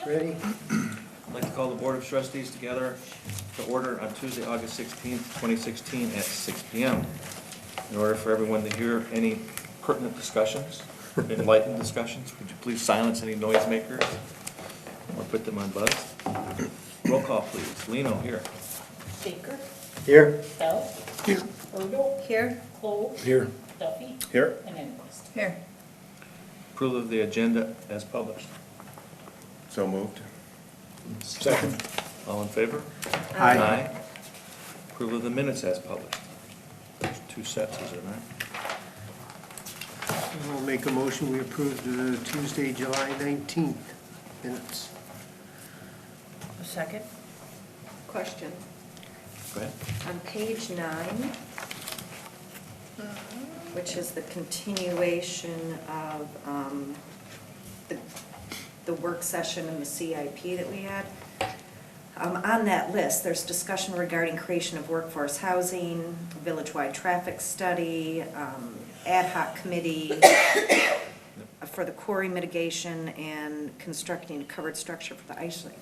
Ready? I'd like to call the Board of Trustees together to order on Tuesday, August 16th, 2016 at 6 p.m. In order for everyone to hear any pertinent discussions, enlightened discussions, would you please silence any noisemakers or put them on buzz? Roll call, please. Lino, here. Baker, Here. Bell, Here. Erdo, Here. Cole, Here. Duffy, Here. and Enquist. Here. Approval of the agenda as published. So moved. Second. All in favor? Aye. Approval of the minutes as published. There's two sets, is there not? I'll make a motion, we approve the Tuesday, July 19th minutes. A second. Question. Go ahead. On page 9, which is the continuation of the work session and the CIP that we had, on that list, there's discussion regarding creation of workforce housing, village-wide traffic study, ad hoc committee for the quarry mitigation, and constructing a covered structure for the ice rink.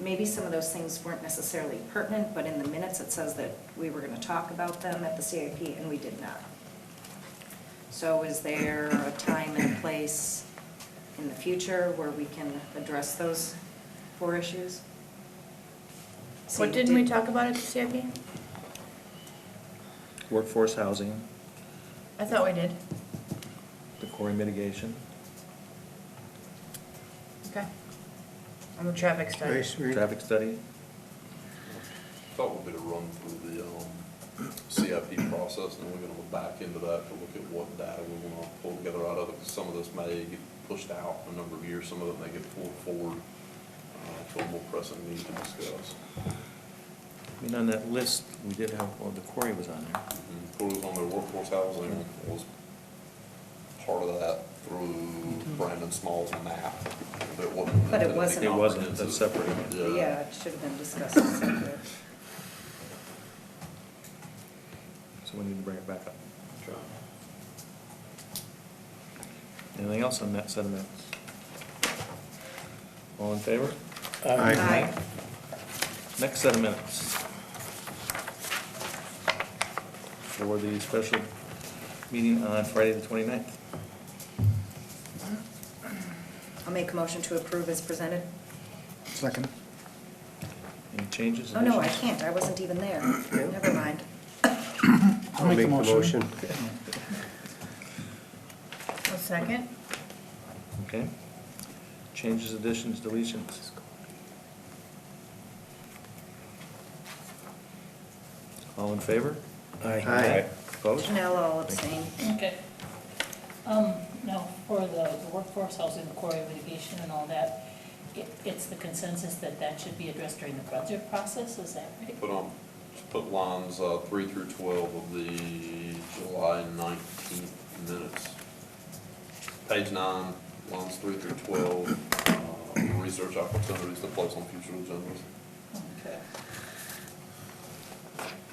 Maybe some of those things weren't necessarily pertinent, but in the minutes it says that we were going to talk about them at the CIP, and we did not. So is there a time and a place in the future where we can address those 4 issues? What didn't we talk about at the CIP? Workforce housing, I thought we did. the quarry mitigation, Okay. On the traffic study. Ice rink. traffic study. Thought we'd better run through the CIP process, and then we're gonna go back into that to look at what data we wanna pull together out of it, 'cause some of this may get pushed out a number of years, some of it may get pulled forward to a more pressing need to discuss. I mean, on that list, we did have, well, the quarry was on there. What was on the workforce housing was part of that through Brandon Small's map. But it wasn't. But it wasn't. It wasn't, that's separate. Yeah, it should have been discussed separate. So we need to bring it back up. Anything else on that set of minutes? All in favor? Aye. Next set of minutes. For the special meeting on Friday the 29th. I'll make a motion to approve as presented. Second. Any changes? Oh, no, I additions? can't, I wasn't even there. Never mind. I'll make the motion. A second. Okay. Changes, additions, deletions. All in favor? Aye. Opposed? Janelle, I'll abstain. Okay. Now, for the workforce housing, the quarry mitigation and all that, it's the consensus that that should be addressed during the budget process, is that right? Put lines 3 through 12 of the July 19th minutes. Page 9, lines 3 through 12, research opportunities to place on future agendas Okay.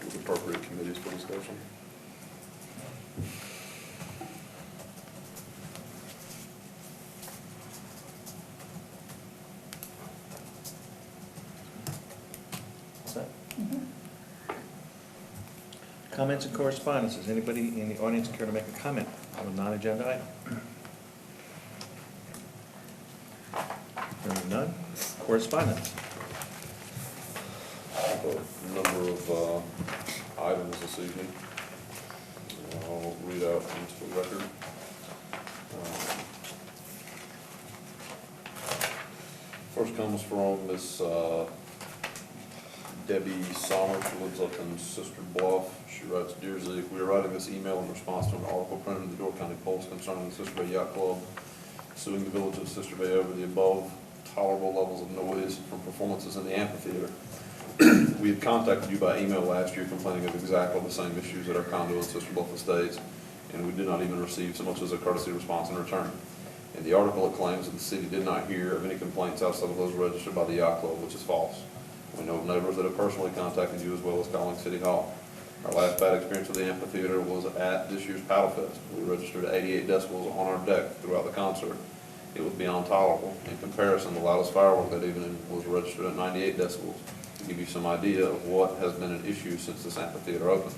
with appropriate committees for discussion. Set. Mhm. Comments and correspondences. Anybody in the audience care to make a comment on a non-agenda item? Hearing none. Correspondence. A number of items this evening. I'll read out into the record. First comes from Miss Debbie Sommer. She lives up in Sister Bluff. She writes, "Dear Zeke, we are writing this email in response to an article printed in the Door County Post concerning the Sister Bay Yacht Club suing the village of Sister Bay over the above tolerable levels of noise from performances in the amphitheater. We had contacted you by email last year complaining of exactly the same issues at our condo in Sister Bluff Estates, and we did not even receive so much as a courtesy response in return. In the article, it claims that the city did not hear of any complaints outside of those registered by the Yacht Club, which is false. We know of neighbors that have personally contacted you as well as calling City Hall. Our last bad experience with the amphitheater was at this year's Paddle Fest. We registered 88 decibels on our deck throughout the concert, it was beyond tolerable. In comparison, the loudest firework that evening was registered at 98 decibels, to give you some idea of what has been an issue since this amphitheater opened.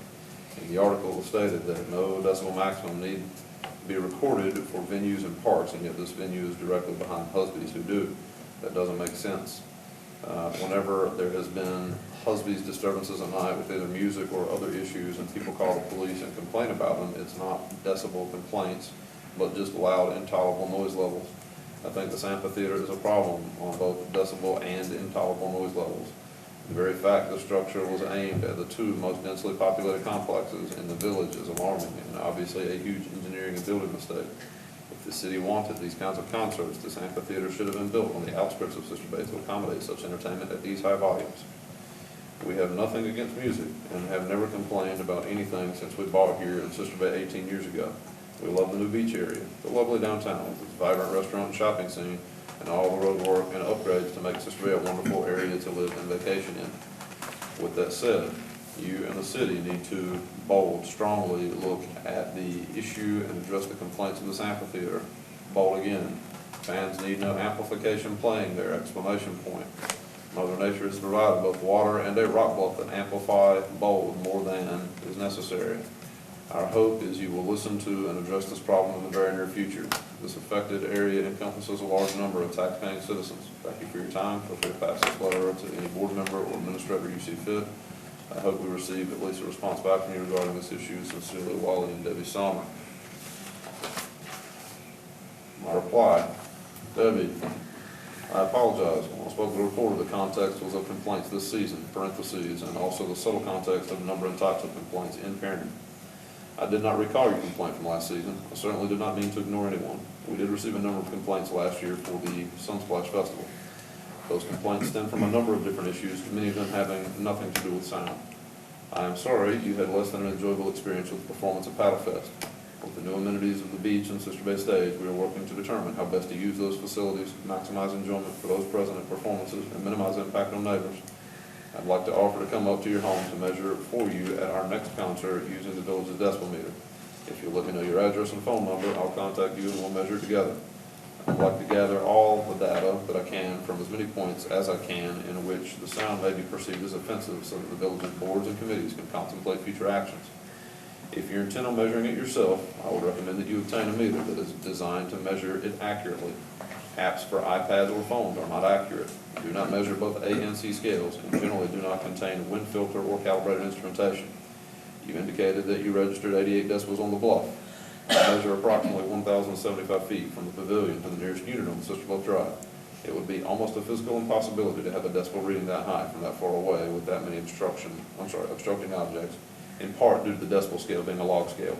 In the article, it was stated that no decibel maximum need be recorded for venues and parks, and yet this venue is directly behind Husby's, who do. That doesn't make sense. Whenever there has been Husby's disturbances at night with either music or other issues, and people call the police and complain about them, it's not decibel complaints, but just loud, intolerable noise levels. I think this amphitheater is a problem on both decibel and intolerable noise levels. The very fact the structure was aimed at the two most densely populated complexes in the village is alarming, and obviously a huge engineering and building mistake. If the city wanted these kinds of concerts, this amphitheater should have been built on the outskirts of Sister Bay to accommodate such entertainment at these high volumes. We have nothing against music and have never complained about anything since we bought here in Sister Bay 18 years ago. We love the new beach area, the lovely downtown with its vibrant restaurant and shopping scene, and all the road work and upgrades to make Sister Bay a wonderful area to live and vacation in. With that said, you and the city need to strongly look at the issue and address the complaints of this amphitheater. Bold again, fans need no amplification playing there, exclamation point. Mother Nature has provided both water and a rock bluff that amplify bold more than is necessary. Our hope is you will listen to and address this problem in the very near future. This affected area encompasses a large number of tax-paying citizens. Thank you for your time. Feel free to pass this letter to any board member or administrator you see fit. I hope we receive at least a response back from you regarding this issue. Sincerely, Wally and Debbie Sommer. My reply, Debbie, I apologize. When I spoke to the reporter, the context was of complaints this season, parentheses, and also the subtle context of the number and types of complaints in pairing. I did not recall your complaint from last season. I certainly did not mean to ignore anyone. We did receive a number of complaints last year for the Sunsplash Festival. Those complaints stem from a number of different issues, many of them having nothing to do with sound. I am sorry you had less than an enjoyable experience with the performance of Paddle Fest. With the new amenities of the beach and Sister Bay Stage, we are working to determine how best to use those facilities to maximize enjoyment for those present at performances and minimize impact on neighbors. I'd like to offer to come up to your home to measure it for you at our next concert using the village's decibel meter. If you'll let me know your address and phone number, I'll contact you and we'll measure it together. I'd like to gather all the data that I can from as many points as I can in which the sound may be perceived as offensive so that the village's boards and committees can contemplate future actions. If you're intent on measuring it yourself, I would recommend that you obtain a meter that is designed to measure it accurately. Apps for iPads or phones are not accurate. Do not measure both A and C scales and generally do not contain wind filter or calibrated instrumentation. You indicated that you registered 88 decibels on the bluff. I measure approximately 1,075 feet from the pavilion to the nearest unit on Sister Bluff Drive. It would be almost a physical impossibility to have a decibel reading that high from that far away with that many obstructing objects, in part due to the decibel scale being a log scale.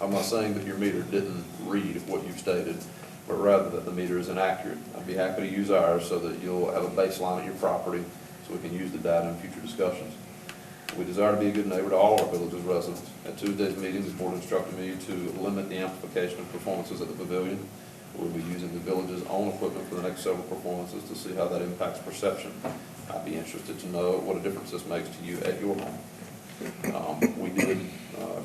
I'm not saying that your meter didn't read what you've stated, but rather that the meter is inaccurate. I'd be happy to use ours so that you'll have a baseline at your property so we can use the data in future discussions. We desire to be a good neighbor to all our village's residents. At Tuesday's meeting, the board instructed me to limit the amplification of performances at the pavilion. We'll be using the village's own equipment for the next several performances to see how that impacts perception. I'd be interested to know what a difference this makes to you at your home. We did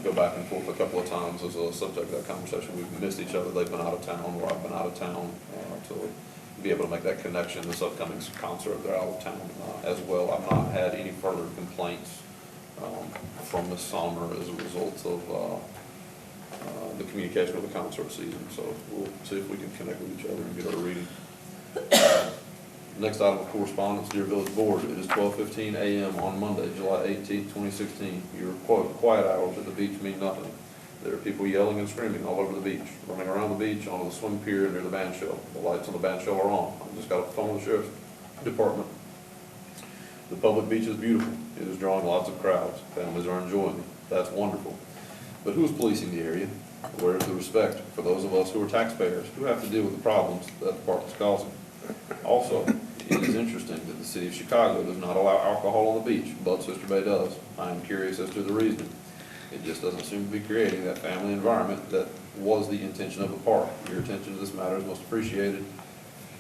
go back and forth a couple of times as a subject of that conversation. We've missed each other. They've been out of town, or I've been out of town to be able to make that connection. This upcoming concert, they're out of town as well. I've not had any further complaints from Ms. Sommer as a result of the communication of the concert season. So we'll see if we can connect with each other and get our reading. Next item of correspondence, dear Village Board, it is 12:15 a.m. on Monday, July 18th, 2016. Your quote, quiet hours at the beach mean nothing. There are people yelling and screaming all over the beach, running around the beach, onto the swim pier near the band shell. The lights on the band shell are on. I just got off the phone with the Sheriff's Department. The public beach is beautiful. It is drawing lots of crowds. Families are enjoying it. That's wonderful. But who is policing the area? Where is the respect for those of us who are taxpayers, who have to deal with the problems that the park is causing? Also, it is interesting that the city of Chicago does not allow alcohol on the beach, but Sister Bay does. I am curious as to the reasoning. It just doesn't seem to be creating that family environment that was the intention of the park. Your attention to this matter is most appreciated.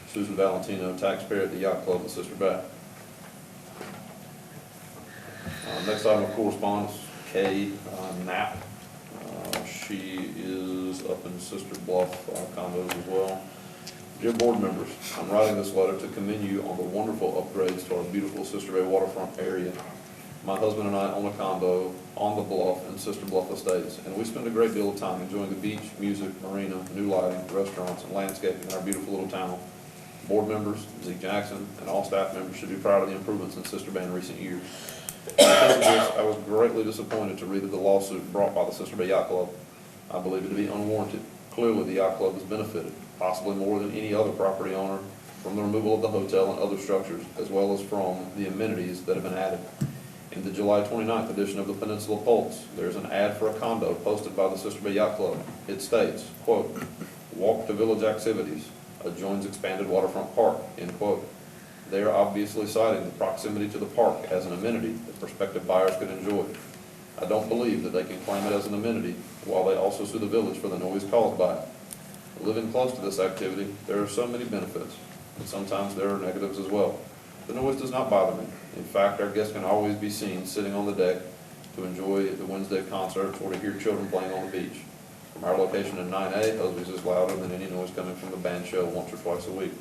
Susan Valentino, taxpayer at the Yacht Club in Sister Bay. Next item of correspondence, Kay Knapp. She is up in Sister Bluff condos as well. Dear board members, I'm writing this letter to commend you on the wonderful upgrades to our beautiful Sister Bay waterfront area. My husband and I own a condo on the bluff in Sister Bluff Estates, and we spend a great deal of time enjoying the beach, music, marina, new lighting, restaurants, and landscaping in our beautiful little town. Board members, Zeke Jackson, and all staff members should be proud of the improvements in Sister Bay in recent years. Because of this, I was greatly disappointed to read of the lawsuit brought by the Sister Bay Yacht Club. I believe it to be unwarranted. Clearly, the yacht club has benefited, possibly more than any other property owner, from the removal of the hotel and other structures, as well as from the amenities that have been added. In the July 29th edition of the Peninsula Pulse, there's an ad for a condo posted by the Sister Bay Yacht Club. It states, quote, "Walk to village activities, adjoins expanded waterfront park," end quote. They are obviously citing the proximity to the park as an amenity that prospective buyers could enjoy. I don't believe that they can claim it as an amenity while they also sue the village for the noise caused by it. Living close to this activity, there are so many benefits, but sometimes there are negatives as well. The noise does not bother me. In fact, our guests can always be seen sitting on the deck to enjoy the Wednesday concerts or to hear children playing on the beach. From our location in 9A, Husby's is louder than any noise coming from the band show once or twice a week.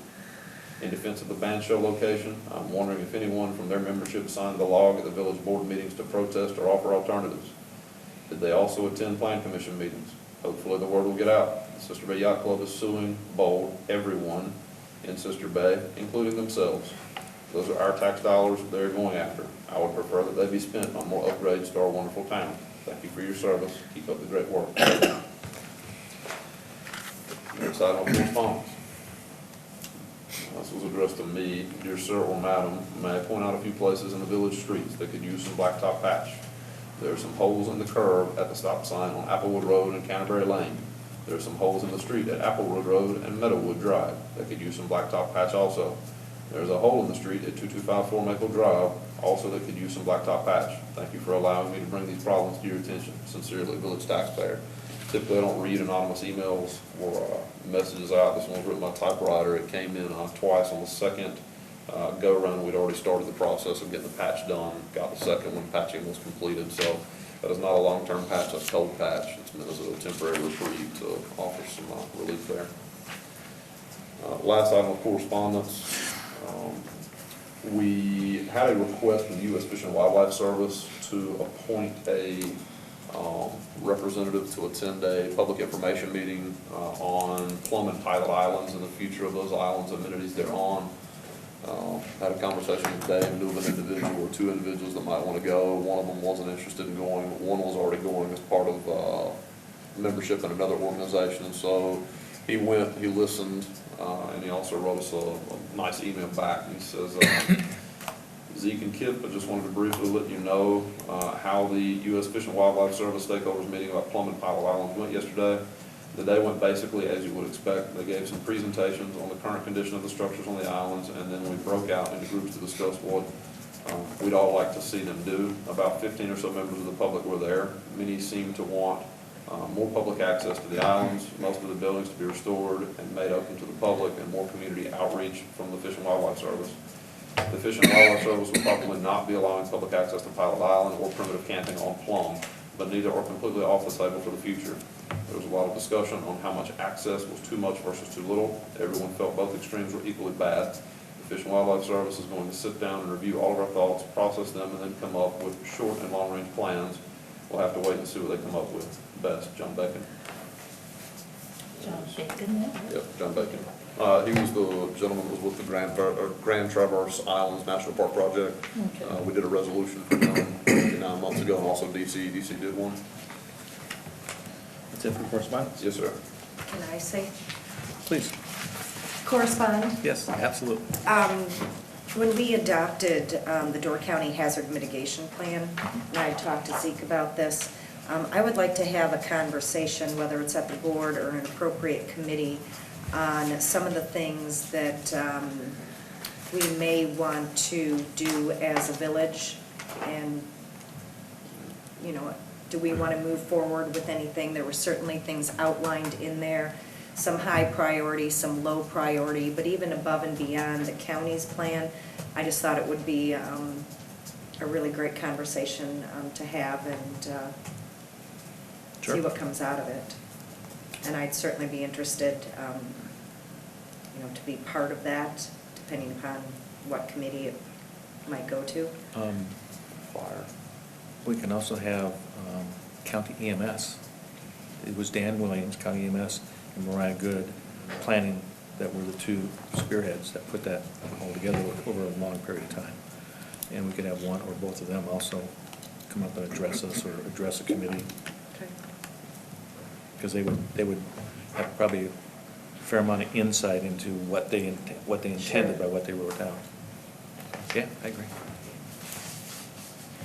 In defense of the band show location, I'm wondering if anyone from their membership signed the log at the village board meetings to protest or offer alternatives. Did they also attend plan commission meetings? Hopefully the word will get out. The Sister Bay Yacht Club is suing, bold, everyone in Sister Bay, including themselves. Those are our tax dollars they're going after. I would prefer that they be spent on more upgrades to our wonderful town. Thank you for your service. Keep up the great work. Next item of correspondence. This was addressed to me. Dear sir or madam, may I point out a few places in the village streets that could use some blacktop patch. There are some holes in the curb at the stop sign on Applewood Road and Canterbury Lane. There are some holes in the street at Applewood Road and Meadowwood Drive that could use some blacktop patch also. There's a hole in the street at 2254 Maple Drive also that could use some blacktop patch. Thank you for allowing me to bring these problems to your attention. Sincerely, village taxpayer. Typically, I don't read anonymous emails or messages out. This one was written by typewriter. It came in twice on the second go-around. We'd already started the process of getting the patch done. Got the second one, patching was completed. So that is not a long-term patch, that's a cold patch. It's meant as a temporary reprieve to offer some relief there. Last item of correspondence. We had a request from the U.S. Fish and Wildlife Service to appoint a representative to attend a public information meeting on Plum and Pilot Islands and the future of those islands, amenities they're on. Had a conversation with Dave, knew of an individual or two individuals that might want to go. One of them wasn't interested in going. One was already going as part of membership in another organization. And so he went, he listened, and he also wrote us a nice email back. He says, Zeke and Kip, I just wanted to briefly let you know how the U.S. Fish and Wildlife Service stakeholders meeting about Plum and Pilot Islands went yesterday. The day went basically as you would expect. They gave some presentations on the current condition of the structures on the islands, and then we broke out into groups to discuss what we'd all like to see them do. About 15 or so members of the public were there. Many seemed to want more public access to the islands, most of the buildings to be restored and made open to the public, and more community outreach from the Fish and Wildlife Service. The Fish and Wildlife Service will probably not be allowing public access to Pilot Island or primitive camping on Plum, but neither are completely off the table for the future. There was a lot of discussion on how much access was too much versus too little. Everyone felt both extremes were equally bad. The Fish and Wildlife Service is going to sit down and review all of our thoughts, process them, and then come up with short and long-range plans. We'll have to wait and see what they come up with. Best, John Bacon. John Bacon, yeah? Yep, John Bacon. He was the gentleman that was with the Grand Traverse Islands National Park Project. Okay. We did a resolution for them 9 months ago, and also DC did one. That's it for correspondence? Yes, sir. Can I say Please. correspond? Yes, absolutely. When we adopted the Door County Hazard Mitigation Plan, and I talked to Zeke about this, I would like to have a conversation, whether it's at the board or an appropriate committee, on some of the things that we may want to do as a village. And, you know, do we want to move forward with anything? There were certainly things outlined in there, some high priority, some low priority, but even above and beyond the county's plan, I just thought it would be a really great conversation to have and see what comes out of it. And I'd certainly be interested to be part of that, depending upon what committee it might go to. Fire. We can also have county EMS. It was Dan Williams, county EMS, and Mariah Good planning that were the two spearheads that put that all together over a long period of time. And we could have one or both of them also come up and address us or address a committee, Okay. because they would have probably a fair amount of insight into what they intended Sure. by what they wrote down. Yeah, I agree.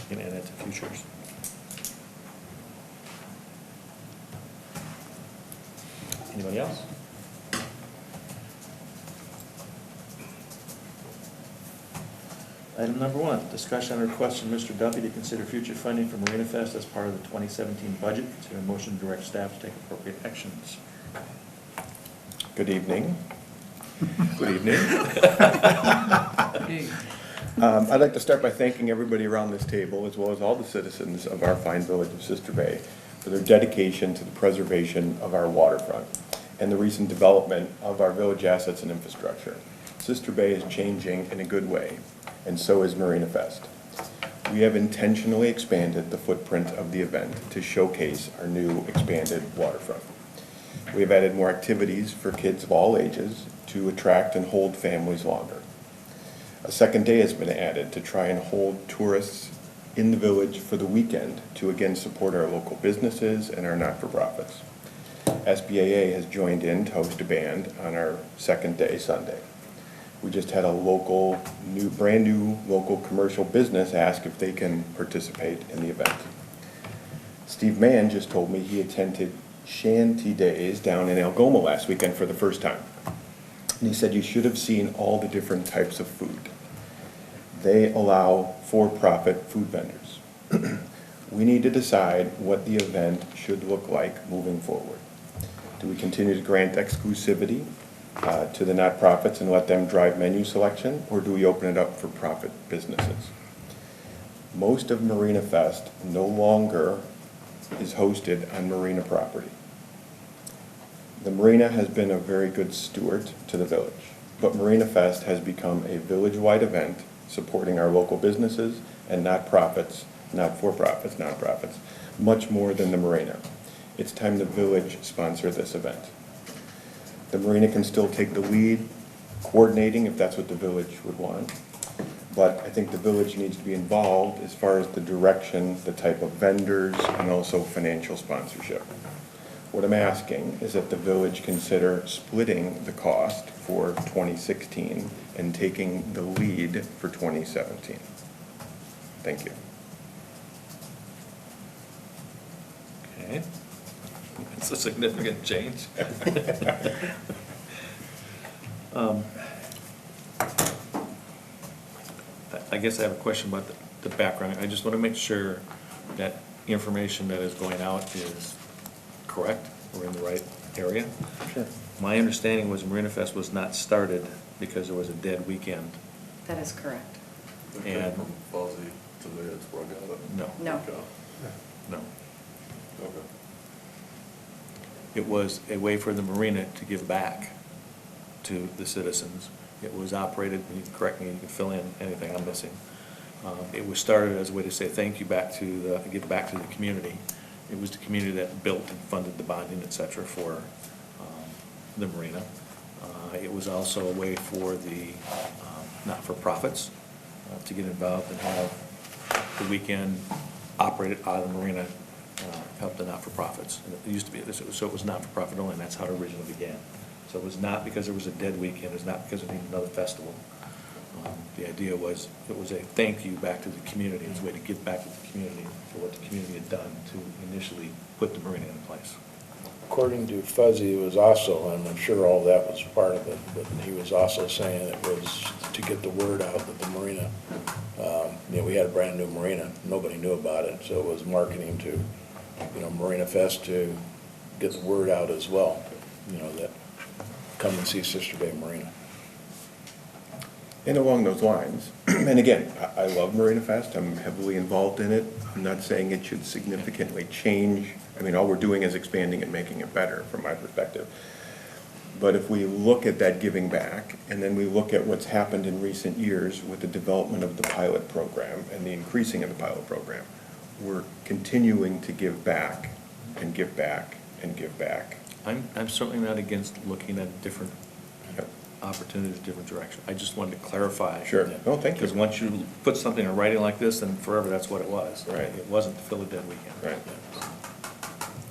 You can add that to futures. Anybody else? Item number 1, discussion and request from Mr. Duffy to consider future funding for Marina Fest as part of the 2017 budget. Consider a motion to direct staff to take appropriate actions. Good evening. Good evening. I'd like to start by thanking everybody around this table, as well as all the citizens of our fine village of Sister Bay, for their dedication to the preservation of our waterfront and the recent development of our village assets and infrastructure. Sister Bay is changing in a good way, and so is Marina Fest. We have intentionally expanded the footprint of the event to showcase our new expanded waterfront. We have added more activities for kids of all ages to attract and hold families longer. A second day has been added to try and hold tourists in the village for the weekend to again support our local businesses and our not-for-profits. SBAA has joined in to host a band on our second day, Sunday. We just had a brand new local commercial business ask if they can participate in the event. Steve Mann just told me he attended Shanty Days down in Algoma last weekend for the first time. And he said you should have seen all the different types of food. They allow for-profit food vendors. We need to decide what the event should look like moving forward. Do we continue to grant exclusivity to the not-profits and let them drive menu selection, or do we open it up for profit businesses? Most of Marina Fest no longer is hosted on marina property. The marina has been a very good steward to the village, but Marina Fest has become a village-wide event supporting our local businesses and not-for-profits, nonprofits, much more than the marina. It's time the village sponsor this event. The marina can still take the lead, coordinating if that's what the village would want, but I think the village needs to be involved as far as the direction, the type of vendors, and also financial sponsorship. What I'm asking is that the village consider splitting the cost for 2016 and taking the lead for 2017. Thank you. Okay. It's a significant change. I guess I have a question about the background. I just want to make sure that information that is going out is correct, we're in the right area. Sure. My understanding was Marina Fest was not started because there was a dead weekend. That is correct. It came And- from Fuzzy to there, that's where I got it. No. No. Okay. No. Okay. It was a way for the marina to give back to the citizens. It was operated, and you can correct me, you can fill in anything I'm missing. It was started as a way to say thank you back to give back to the community. It was the community that built and funded the bonding, et cetera, for the marina. It was also a way for the not-for-profits to get involved and have the weekend operated out of the marina, help the not-for-profits. And it used to be, so it was not-for-profit only, and that's how it originally began. So it was not because there was a dead weekend, it was not because it needed another festival. The idea was, it was a thank you back to the community, it was a way to give back to the community for what the community had done to initially put the marina in place. According to Fuzzy, it was also, and I'm sure all that was part of it, but he was also saying it was to get the word out that the marina, we had a brand new marina, nobody knew about it, so it was marketing to, Marina Fest to get the word out as well, that come and see Sister Bay Marina. And along those lines, and again, I love Marina Fest, I'm heavily involved in it. I'm not saying it should significantly change. I mean, all we're doing is expanding and making it better from my perspective. But if we look at that giving back, and then we look at what's happened in recent years with the development of the pilot program and the increasing of the pilot program, we're continuing to give back and give back and give back. I'm certainly not against looking at different Yep. opportunities, different direction. I just wanted to clarify. Sure. No, thank you. Because once you put something in writing like this, then forever that's what it was. Right. It wasn't to fill a dead weekend. Right.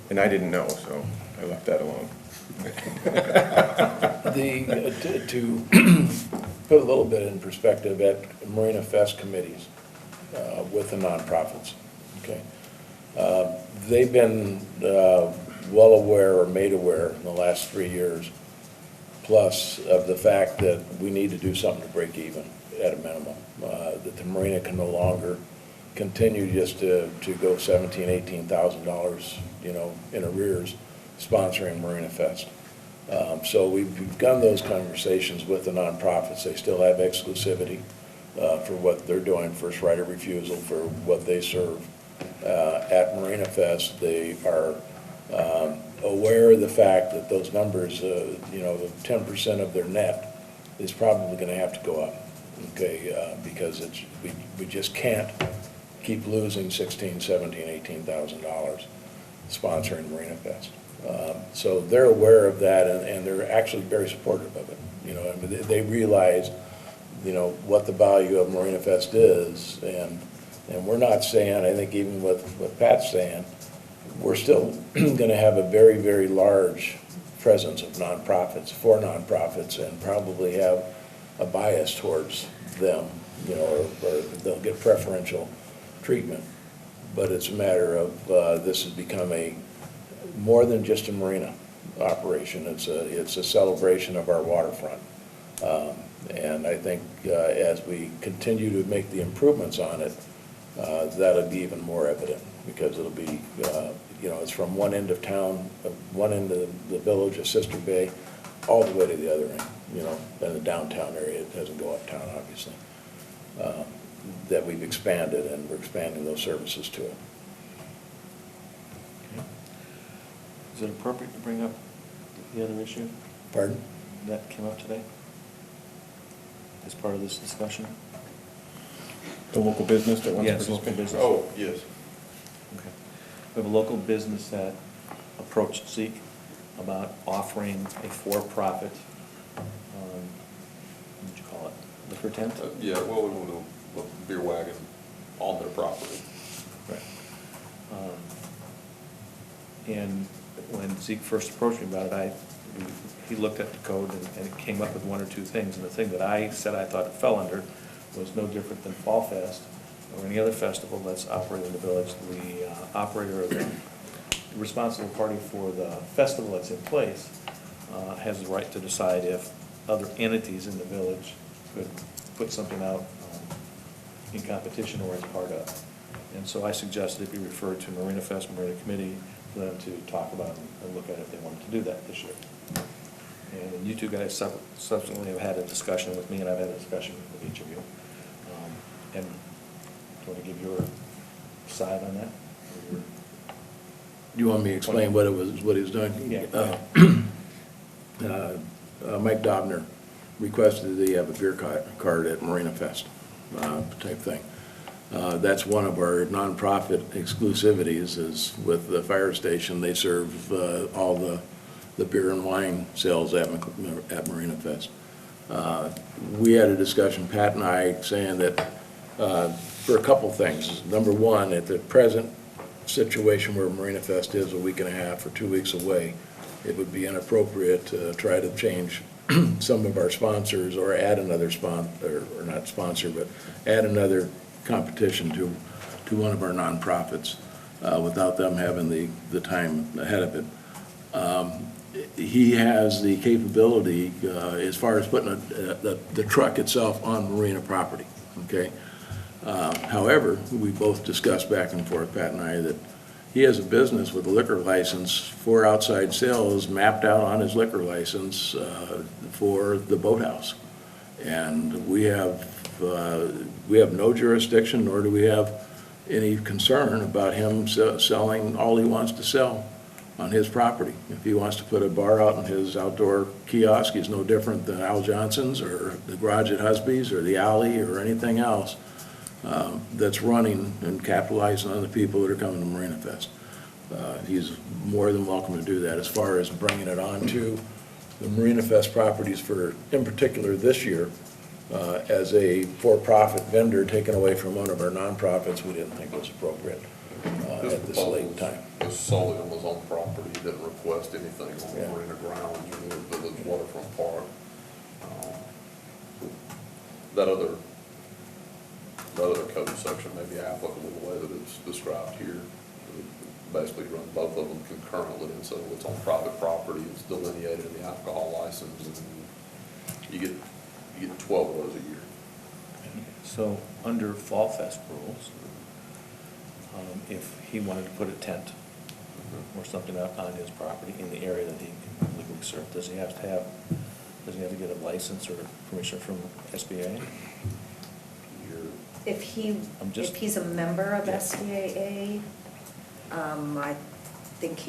And I didn't know, so I left that alone. To put a little bit in perspective, at Marina Fest committees with the nonprofits, okay? They've been well aware or made aware in the last 3 years, plus of the fact that we need to do something to break even at a minimum. That the marina can no longer continue just to go $17,000, $18,000, you know, in arrears sponsoring Marina Fest. So we've begun those conversations with the nonprofits. They still have exclusivity for what they're doing, first right of refusal for what they serve. At Marina Fest, they are aware of the fact that those numbers, you know, 10% of their net is probably going to have to go up, okay, because we just can't keep losing $16,000, $17,000, $18,000 sponsoring Marina Fest. So they're aware of that, and they're actually very supportive of it. You know, I mean, they realize, you know, what the value of Marina Fest is, and we're not saying, I think even what Pat's saying, we're still gonna have a very, very large presence of nonprofits, for nonprofits, and probably have a bias towards them, you know, or they'll get preferential treatment. But it's a matter of, this has become more than just a marina operation. It's a celebration of our waterfront. And I think as we continue to make the improvements on it, that'll be even more evident, because it'll be, you know, it's from one end of town, one end of the village of Sister Bay, all the way to the other end, you know, in the downtown area. It doesn't go uptown, obviously. That we've expanded, and we're expanding those services to it. Is it appropriate to bring up the other issue Pardon? that came up today as part of this discussion? The local business that wants to Yes, local participate? business. Oh, yes. Okay. We have a local business that approached Zeke about offering a for-profit, what'd you call it, liquor tent? Yeah, well, we want to put a beer wagon on their property. Right. And when Zeke first approached me about it, he looked at the code and it came up with one or two things. And the thing that I said I thought it fell under was no different than Fall Fest or any other festival that's operated in the village. The operator or the responsible party for the festival that's in place has the right to decide if other entities in the village could put something out in competition or as part of. And so I suggested it be referred to Marina Fest, Marina Committee, for them to talk about and look at if they wanted to do that this year. And you two guys subsequently have had a discussion with me, and I've had a discussion with each of you. And do you want to give your side on that? Or your- You want me to explain what he was doing? Yeah. Mike Dobner requested that he have a beer cart at Marina Fest, type thing. That's one of our nonprofit exclusivities, is with the fire station. They serve all the beer and wine sales at Marina Fest. We had a discussion, Pat and I, saying that for a couple things. Number one, at the present situation where Marina Fest is a week and a half or 2 weeks away, it would be inappropriate to try to change some of our sponsors or add another or not sponsor, but add another competition to one of our nonprofits without them having the time ahead of it. He has the capability as far as putting the truck itself on marina property, okay? However, we both discussed back and forth, Pat and I, that he has a business with a liquor license for outside sales mapped out on his liquor license for the boathouse. And we have no jurisdiction, nor do we have any concern about him selling all he wants to sell on his property. If he wants to put a bar out in his outdoor kiosk, he's no different than Al Johnson's or the garage at Husby's or the alley or anything else that's running and capitalizing on the people that are coming to Marina Fest. He's more than welcome to do that. As far as bringing it on to the Marina Fest properties for, in particular this year, as a for-profit vendor taken away from one of our nonprofits, we didn't think was appropriate at this late time. Was solely on his own property, he didn't request anything on Yeah. the Marina grounds or the village waterfront park. That other code section may be applicable the way that it's described here. Basically run both of them concurrently, and so it's on private property, it's delineated in the alcohol license, and you get 12 of those a year. So, under Fall Fest rules, if he wanted to put a tent or something out on his property in the area that he can legally serve, does he have to get a license or permission from SBA? If just- he's a member of Yeah. SBAA, I think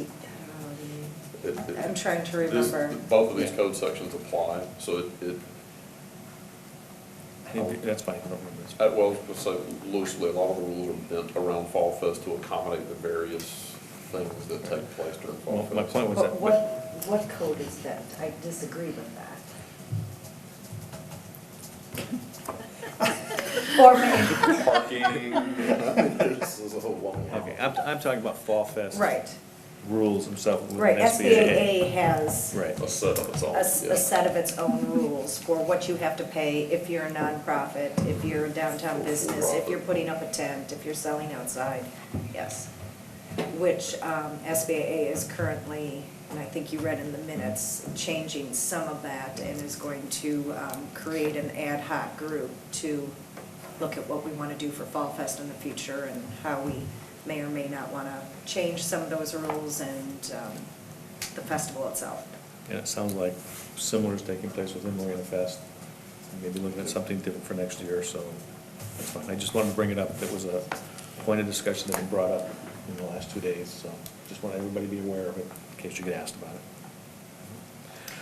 I'm trying to remember. Both of these Yeah. code sections apply, so That's fine, I don't remember this. well, so loosely, a lot of the rules are bent around Fall Fest to accommodate the various things that take place during Fall Well, Fest. my point was But that. what code is that? I disagree with that. Or maybe, Parking, this is a whole long. Okay, I'm talking about Fall Fest. right, Rules themselves within right. SBAA has Right. A set of its own, a yeah. set of its own rules for what you have to pay if you're a nonprofit, if you're a downtown business, if you're putting up a tent, if you're selling outside, yes. Which SBAA is currently, and I think you read in the minutes, changing some of that and is going to create an ad hoc group to look at what we want to do for Fall Fest in the future and how we may or may not want to change some of those rules and the festival itself. And it sounds like similar is taking place within Marina Fest. Maybe looking at something different for next year, so that's fine. I just wanted to bring it up. It was a point of discussion that been brought up in the last 2 days, so just want everybody to be aware of it in case you get asked about it.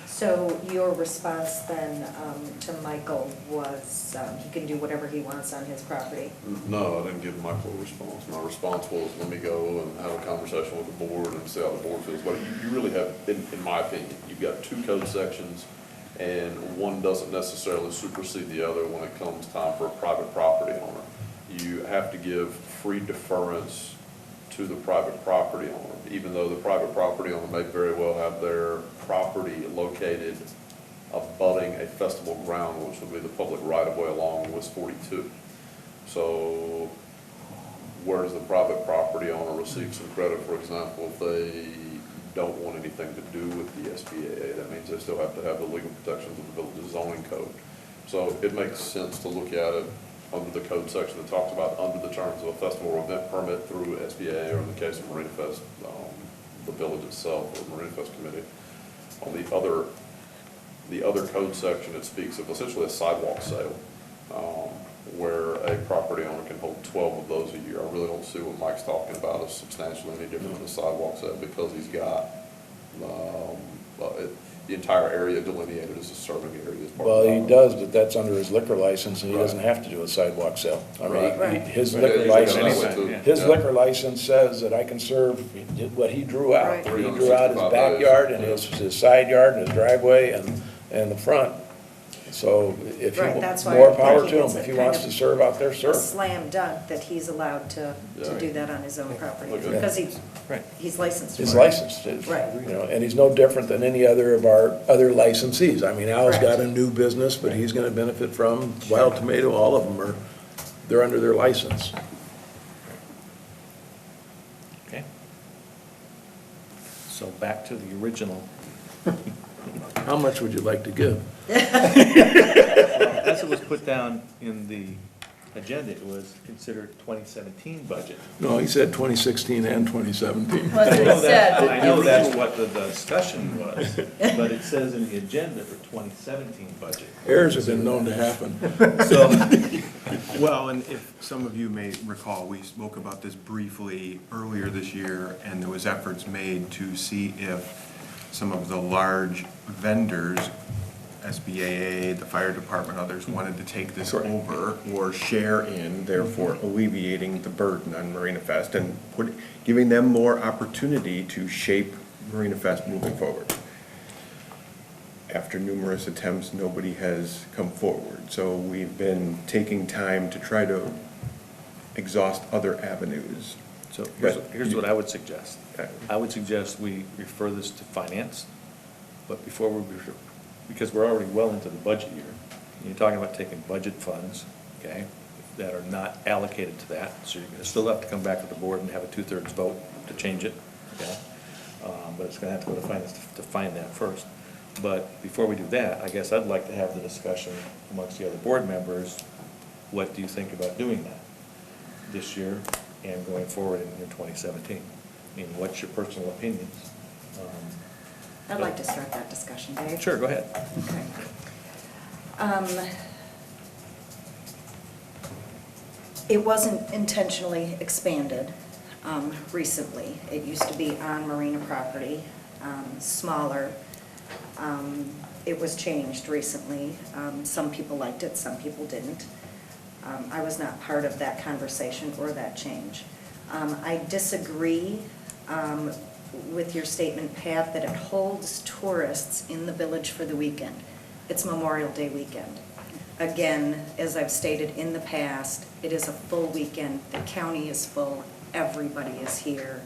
So your response then to Michael was he can do whatever he wants on his property? No, I didn't give Michael a response. My response was, let me go and have a conversation with the board and see how the board feels. But you really have, in my opinion, you've got 2 code sections, and one doesn't necessarily supersede the other when it comes time for a private property owner. You have to give free deference to the private property owner, even though the private property owner may very well have their property located abutting a festival ground, which would be the public right-of-way along West 42. So whereas the private property owner receives some credit, for example, if they don't want anything to do with the SBAA, that means they still have to have the legal protections of the village's zoning code. So it makes sense to look at it under the code section that talks about under the terms of a festival or event permit through SBA, or in the case of Marina Fest, the village itself or Marina Fest committee. On the other code section, it speaks of essentially a sidewalk sale, where a property owner can hold 12 of those a year. I really don't see what Mike's talking about as substantially any different than a sidewalk sale, because he's got the entire area delineated as a serving area as part of Well, the he does, but that's under his liquor license, and he doesn't have to do a sidewalk sale. I mean, Right. his Right. liquor Yeah, he's got license, that way too. his Yeah. liquor license says that I can serve what he drew out. Right. He drew out his 365 backyard and days. his side yard and his driveway and the front. So if he, Right, that's why more I'm power thinking to it's him. a If he kind wants of to serve out there, A serve. slam dunk that he's allowed to Yeah. do that on his own property, Okay. because Right. he's licensed for it. He's licensed, Right. you know, and he's no different than any other of our other licensees. I mean, Al's got a Correct. new business, but he's gonna benefit from Wild Tomato, all of them they're under their license. Okay. So back to the original. How much would you like to give? As it was put down in the agenda, it was considered 2017 budget. No, he said 2016 and 2017. Well, that's what he said. I know that's what the discussion was, but it says in the agenda for 2017 budget. Errors have been known to happen. So, Well, and if some of you may recall, we spoke about this briefly earlier this year, and there was efforts made to see if some of the large vendors, SBAA, the fire department, others, wanted to take this over or share in, therefore alleviating the burden on Marina Fest and giving them more opportunity to shape Marina Fest moving forward. After numerous attempts, nobody has come forward. So we've been taking time to try to exhaust other avenues. so But here's what I would suggest. Okay. I would suggest we refer this to finance, but before we, because we're already well into the budget year. You're talking about taking budget funds, okay, that are not allocated to that, so you're gonna still have to come back to the board and have a 2/3 vote to change it, okay? But it's gonna have to go to finance to find that first. But before we do that, I guess I'd like to have the discussion amongst the other board members, what do you think about doing that this year and going forward in 2017? I mean, what's your personal opinions? I'd like to start that discussion, Dave. Sure, go ahead. Okay. It wasn't intentionally expanded recently. It used to be on Marina property, smaller. It was changed recently. Some people liked it, some people didn't. I was not part of that conversation or that change. I disagree with your statement, Pat, that it holds tourists in the village for the weekend. It's Memorial Day weekend. Again, as I've stated in the past, it is a full weekend. The county is full. Everybody is here.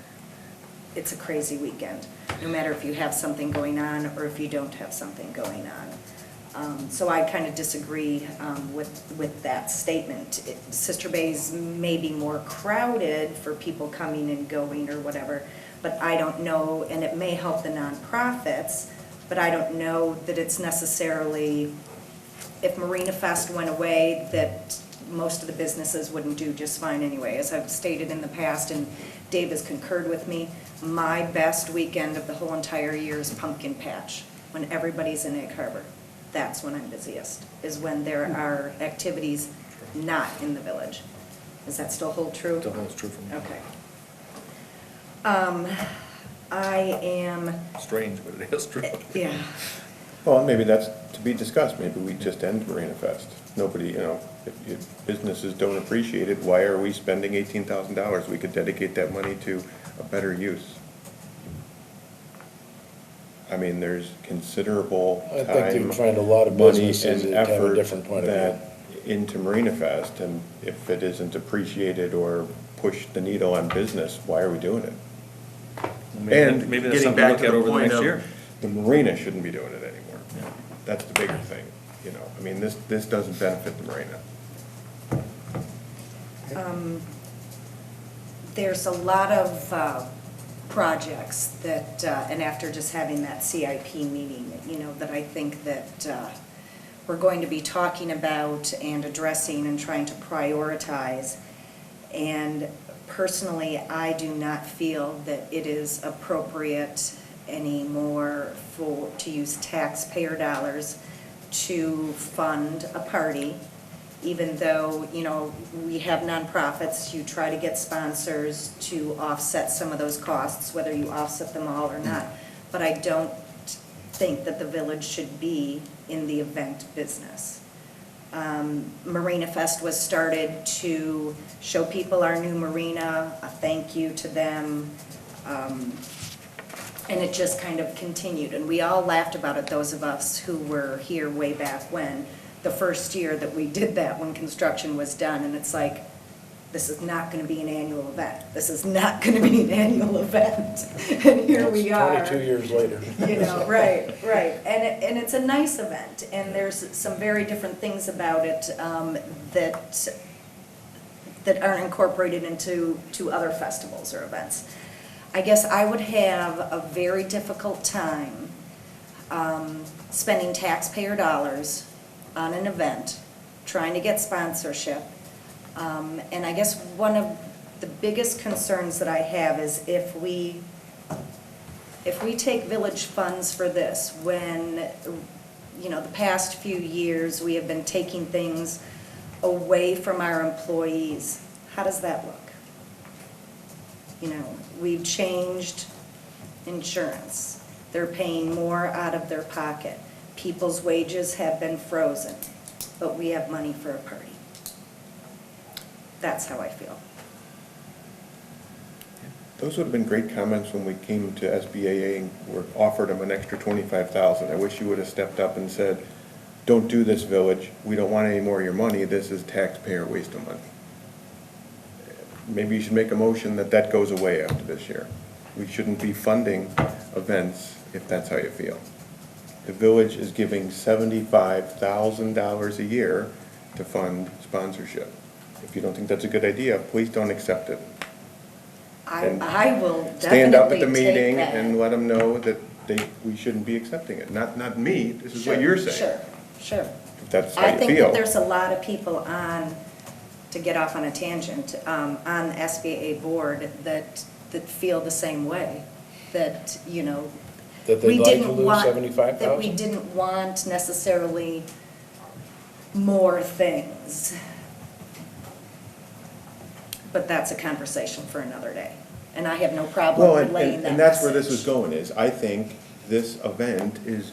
It's a crazy weekend, no matter if you have something going on or if you don't have something going on. So I kind of disagree with that statement. Sister Bay's may be more crowded for people coming and going or whatever, but I don't know, and it may help the nonprofits, but I don't know that it's necessarily, if Marina Fest went away, that most of the businesses wouldn't do just fine anyway. As I've stated in the past, and Dave has concurred with me, my best weekend of the whole entire year is Pumpkin Patch, when everybody's in Egg Harbor. That's when I'm busiest, is when there are activities not in the village. Does that still hold true? Still holds true for me. Okay. I am, Strange, but it is true. yeah. Well, maybe that's to be discussed. Maybe we just end Marina Fest. Nobody, if businesses don't appreciate it, why are we spending $18,000? We could dedicate that money to a better use. I mean, there's considerable I think time, you'd find a lot of money, businesses and that have a effort different point of view. that into Marina Fest, and if it isn't appreciated or push the needle on business, why are we doing it? And Maybe that's getting something to back look to at the over the point next of, year. the marina shouldn't be doing it anymore. Yeah. That's the bigger thing, I mean, this doesn't benefit the marina. There's a lot of projects that, and after just having that CIP meeting, that I think that we're going to be talking about and addressing and trying to prioritize. And personally, I do not feel that it is appropriate anymore to use taxpayer dollars to fund a party, even though, we have nonprofits, you try to get sponsors to offset some of those costs, whether you offset them all or not. But I don't think that the village should be in the event business. Marina Fest was started to show people our new marina, a thank you to them, and it just kind of continued. And we all laughed about it, those of us who were here way back when, the first year that we did that, when construction was done, and it's like, this is not going to be an annual event. This is not going to be an annual event. And here we are. 22 years later. Right. And it's a nice event, and there's some very different things about it that aren't incorporated into other festivals or events. I guess I would have a very difficult time spending taxpayer dollars on an event, trying to get sponsorship, And I guess one of the biggest concerns that I have is if we take village funds for this, when, you know, the past few years, we have been taking things away from our employees, how does that look? You know, we've changed insurance. They're paying more out of their pocket. People's wages have been frozen, but we have money for a party. That's how I feel. Those would have been great comments when we came to SBAA and were offered them an extra $25,000. I wish you would have stepped up and said, don't do this, village. We don't want any more of your money. This is taxpayer waste of money. Maybe you should make a motion that that goes away after this year. We shouldn't be funding events if that's how you feel. The village is giving $75,000 a year to fund sponsorship. If you don't think that's a good idea, please don't accept it. I will Stand up at the definitely take meeting that. and let them know that we shouldn't be accepting it. Not me, this is what you're saying. Sure. If that's how I you think feel. that there's a lot of people on, to get off on a tangent, on the SBA board that feel the same way, that, you know, That we they'd like to didn't lose want, 75,000? that we didn't want necessarily more things. But that's a conversation for another day, and I have no problem Well, relaying that and that's where this was message. going, is I think this event it's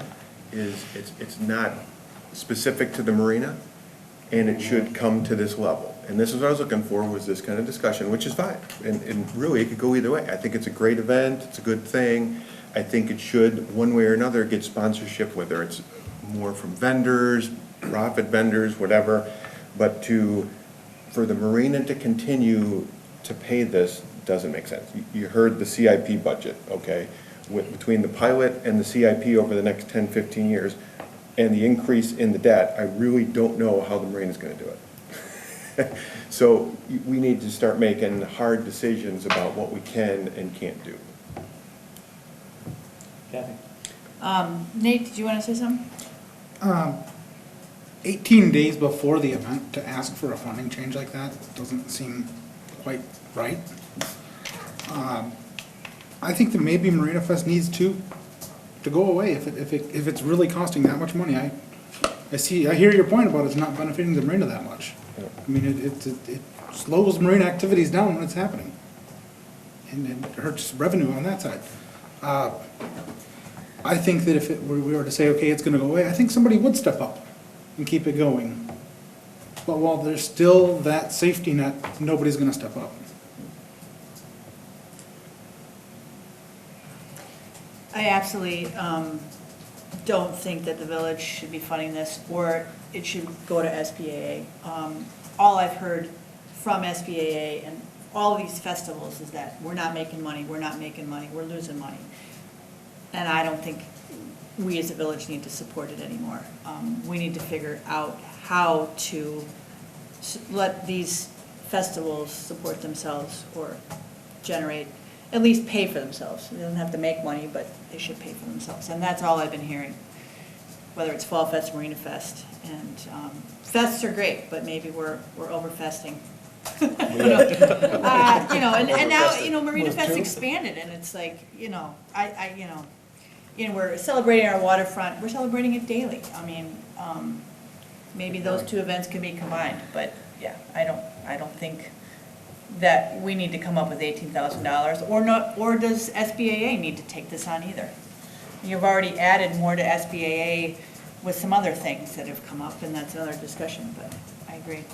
not specific to the marina, and it should come to this level. And this is what I was looking for, was this kind of discussion, which is fine. And really, it could go either way. I think it's a great event, it's a good thing. I think it should, one way or another, get sponsorship, whether it's more from vendors, profit vendors, whatever. But for the marina to continue to pay this doesn't make sense. You heard the CIP budget, okay? Between the pilot and the CIP over the next 10, 15 years, and the increase in the debt, I really don't know how the marina's gonna do it. So we need to start making hard decisions about what we can and can't do. Kathy? Nate, did you want to say something? 18 days before the event to ask for a funding change like that doesn't seem quite right. I think that maybe Marina Fest needs to go away if it's really costing that much money. I hear your point about it's not benefiting the marina that much. I mean, it slows marina activities down when it's happening, and it hurts revenue on that side. I think that if we were to say, okay, it's gonna go away, I think somebody would step up and keep it going. But while there's still that safety net, nobody's gonna step up. I absolutely don't think that the village should be funding this, or it should go to SBAA. All I've heard from SBAA and all these festivals is that we're not making money, we're losing money. And I don't think we as a village need to support it anymore. We need to figure out how to let these festivals support themselves or generate, at least pay for themselves. They don't have to make money, but they should pay for themselves. And that's all I've been hearing, whether it's Fall Fest, Marina Fest. And fests are great, but maybe we're over-festing. And now, Marina Fest expanded, and it's like, we're celebrating our waterfront, we're celebrating it daily. I mean, maybe those two events can be combined, but yeah, I don't think that we need to come up with $18,000, or does SBAA need to take this on either? You've already added more to SBAA with some other things that have come up, and that's another discussion, but I agree.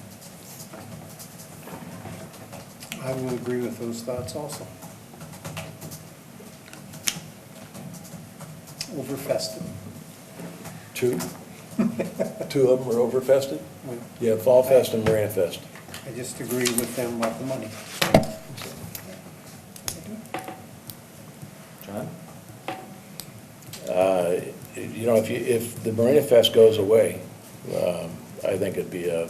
I will agree with those thoughts also. Overfested. Two of them are overfested? Yeah, Fall Fest and Marina Fest. I just agree with them about the money. John? If the Marina Fest goes away, I think it'd be a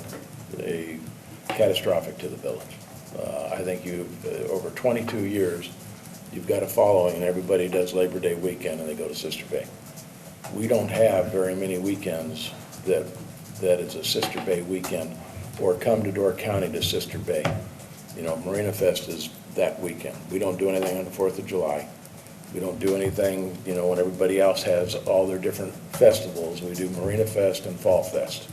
catastrophic to the village. I think over 22 years, you've got a following, and everybody does Labor Day weekend, and they go to Sister Bay. We don't have very many weekends that it's a Sister Bay weekend or come to Door County to Sister Bay. You know, Marina Fest is that weekend. We don't do anything on the 4th of July. We don't do anything, you know, when everybody else has all their different festivals. We do Marina Fest and Fall Fest,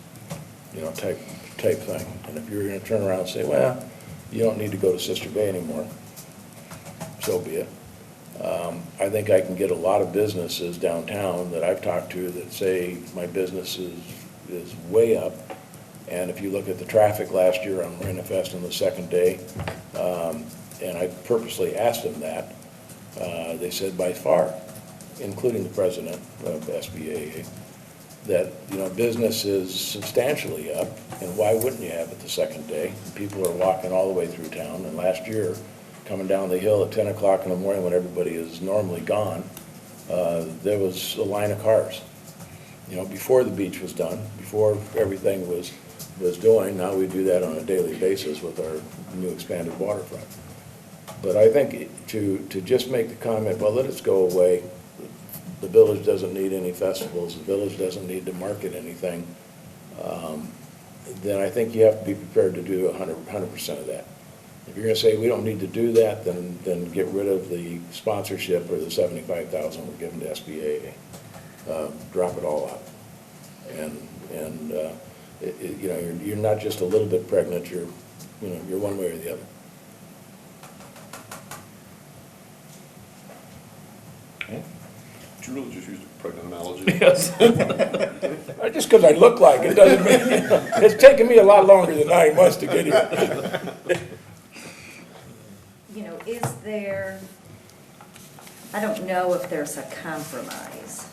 you know, type thing. And if you're gonna turn around and say, well, you don't need to go to Sister Bay anymore, so be it. I think I can get a lot of businesses downtown that I've talked to that say my business is way up. And if you look at the traffic last year on Marina Fest on the second day, and I purposely asked them that, they said by far, including the president of SBAA, that, you know, business is substantially up, and why wouldn't you have it the second day? People are walking all the way through town, and last year, coming down the hill at 10 o'clock in the morning when everybody is normally gone, there was a line of cars. You know, before the beach was done, before everything was doing, now we do that on a daily basis with our new expanded waterfront. But I think to just make the comment, well, let us go away, the village doesn't need any festivals, the village doesn't need to market anything, then I think you have to be prepared to do 100% of that. If you're gonna say we don't need to do that, then get rid of the sponsorship or the $75,000 we're giving to SBA. Drop it all out. And you know, you're not just a little bit pregnant, you're one way or the other. Did you really just use a pregnant analogy? Yes. Just because I look like it doesn't mean, it's taken me a lot longer than 9 months to get here. You know, is there, I don't know if there's a compromise.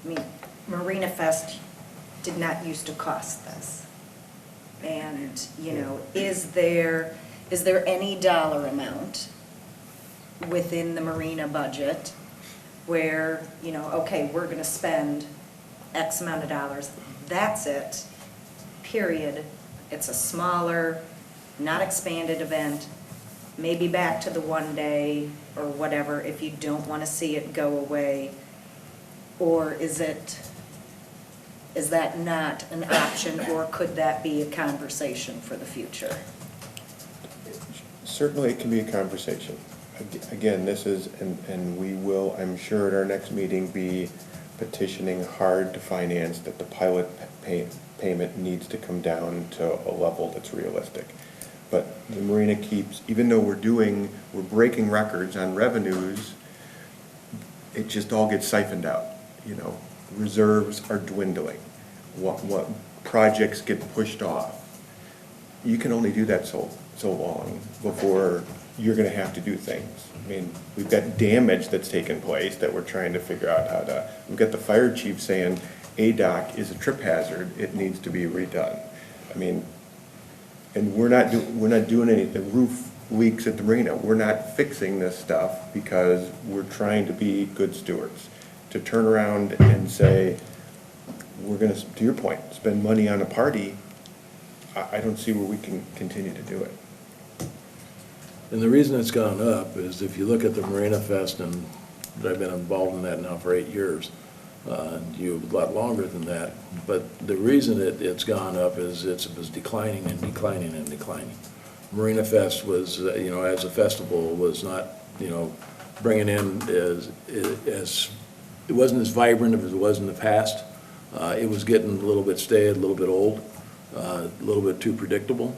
I mean, Marina Fest did not used to cost this. And, you know, is there any dollar amount within the marina budget where, you know, okay, we're gonna spend X amount of dollars, that's it, period. It's a smaller, not expanded event, maybe back to the one day or whatever if you don't wanna see it go away. Or is that not an option, or could that be a conversation for the future? Certainly, it can be a conversation. Again, this is, and we will, I'm sure at our next meeting, be petitioning hard to finance that the pilot payment needs to come down to a level that's realistic. But the marina keeps, even though we're breaking records on revenues, it just all gets siphoned out, you know. Reserves are dwindling. What projects get pushed off. You can only do that so long before you're gonna have to do things. I mean, we've got damage that's taken place that we're trying to figure out how to, we've got the fire chief saying a dock is a trip hazard, it needs to be redone. I mean, and we're not doing anything. The roof leaks at the marina. We're not fixing this stuff because we're trying to be good stewards. To turn around and say, we're gonna, to your point, spend money on a party, I don't see where we can continue to do it. And the reason it's gone up is if you look at the Marina Fest, and I've been involved in that now for 8 years, you a lot longer than that, but the reason it's gone up is it was declining and declining and declining. Marina Fest was, you know, as a festival, was not, you know, bringing in as it wasn't as vibrant as it was in the past. It was getting a little bit stale, a little bit old, a little bit too predictable.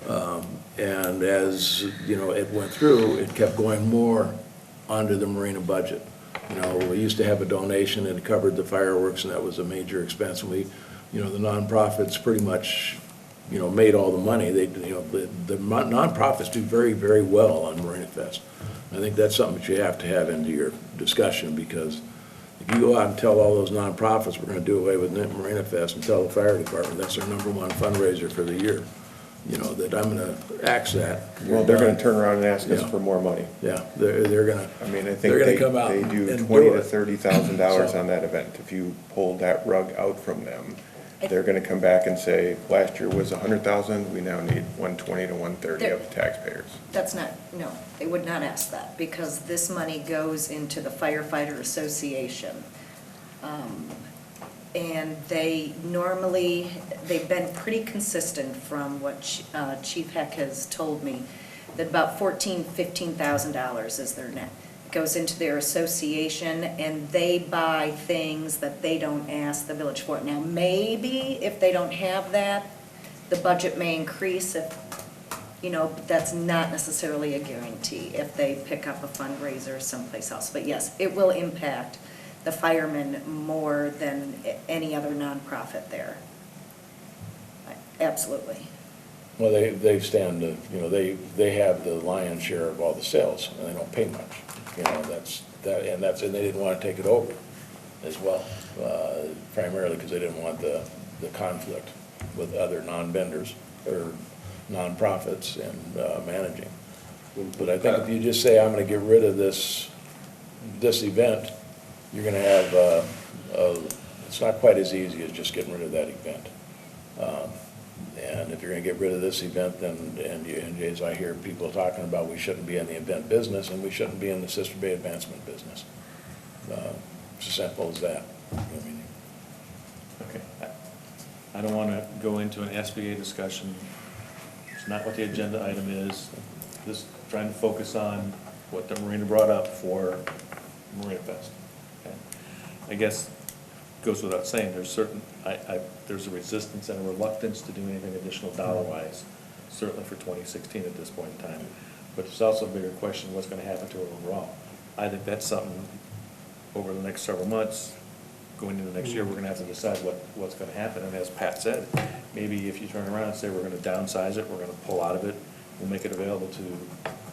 And as, you know, it went through, it kept going more onto the marina budget. You know, we used to have a donation and it covered the fireworks, and that was a major expense. And we, you know, the nonprofits pretty much, you know, made all the money. They, you know, the nonprofits do very, very well on Marina Fest. I think that's something that you have to have into your discussion, because if you go out and tell all those nonprofits we're going to do away with Marina Fest, and tell the fire department that's their #1 fundraiser for the year, you know, that I'm going to axe that. Well, they're gonna turn around and ask us Yeah. for more money. Yeah, they're going to. I mean, I think They're gonna they come out do and $20,000 do to it. $30,000 So- on that event. If you pulled that rug out from them, they're gonna come back and say, last year was 100,000, we now need 120 to 130 of the taxpayers. That's not, no, they would not ask that, because this money goes into the firefighter association. And they've been pretty consistent from what Chief Heck has told me, that about $15,000 is their net. It goes into their association, and they buy things that they don't ask the village for. Now, maybe if they don't have that, the budget may increase if, but that's not necessarily a guarantee if they pick up a fundraiser someplace else. But yes, it will impact the firemen more than any other nonprofit there. Absolutely. Well, they stand to, they have the lion's share of all the sales, and they don't pay much. And they didn't want to take it over as well, primarily because they didn't want the conflict with other non-vendors or nonprofits and managing. But I think if you just say, I'm gonna get rid of this event, you're gonna have, it's not quite as easy as just getting rid of that event. And if you're gonna get rid of this event, then, and as I hear people talking about, we shouldn't be in the event business, and we shouldn't be in the Sister Bay advancement business. It's as simple as that. Okay. I don't want to go into an SBA discussion. It's not what the agenda item is. Just trying to focus on what the Marina brought up for Marina Fest. Okay. I guess goes without saying, there's a resistance and a reluctance to do anything additional dollar-wise, certainly for 2016 at this point in time. But there's also a bigger question, what's going to happen to it overall? I think that's something over the next several months, going into next year, we're going to have to decide what's going to happen. And as Pat said, maybe if you turn around and say we're going to downsize it, we're going to pull out of it, we'll make it available to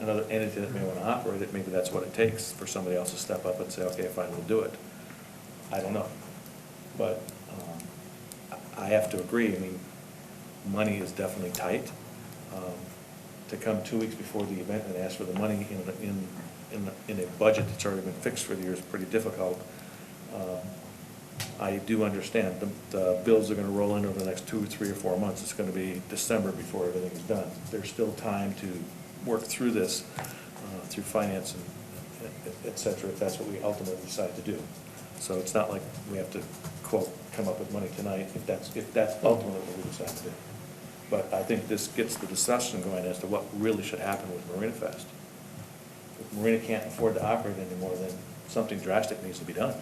another entity that may want to operate it, maybe that's what it takes for somebody else to step up and say, okay, fine, we'll do it. I don't know. But I have to agree, I mean, money is definitely tight. To come 2 weeks before the event and ask for the money in a budget that's already been fixed for the year is pretty difficult. I do understand the bills are going to roll in over the next 2 or 3 or 4 months. It's going to be December before everything is done. There's still time to work through this, through finance and et cetera, if that's what we ultimately decide to do. So it's not like we have to, quote, come up with money tonight if that's ultimately what we decide to do. But I think this gets the discussion going as to what really should happen with Marina Fest. If Marina can't afford to operate anymore, then something drastic needs to be done.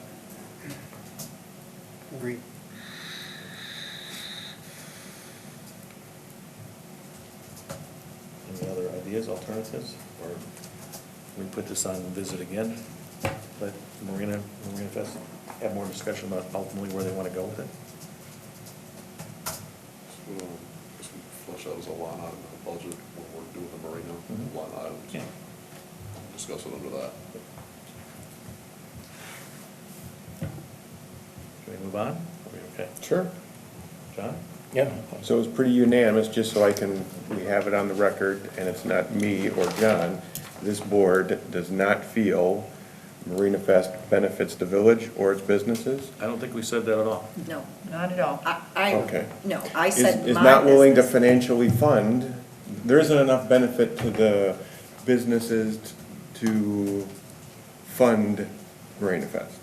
Agreed. Any other ideas, alternatives, or we put this on visit again? Let Marina Fest have more discussion about ultimately where they want to go with it? Just flesh out as a line item in the budget, what we're doing the Marina Mhm. line items. Yeah. Discuss it under that. Can we move on? Are we okay? Sure. John? Yeah. So it was pretty unanimous, just so we have it on the record, and it's not me or John. This board does not feel Marina Fest benefits the village or its businesses? I don't think we said that at all. No. Not at all. Okay. No, I said Is my not willing to business. financially fund, there isn't enough benefit to the businesses to fund Marina Fest.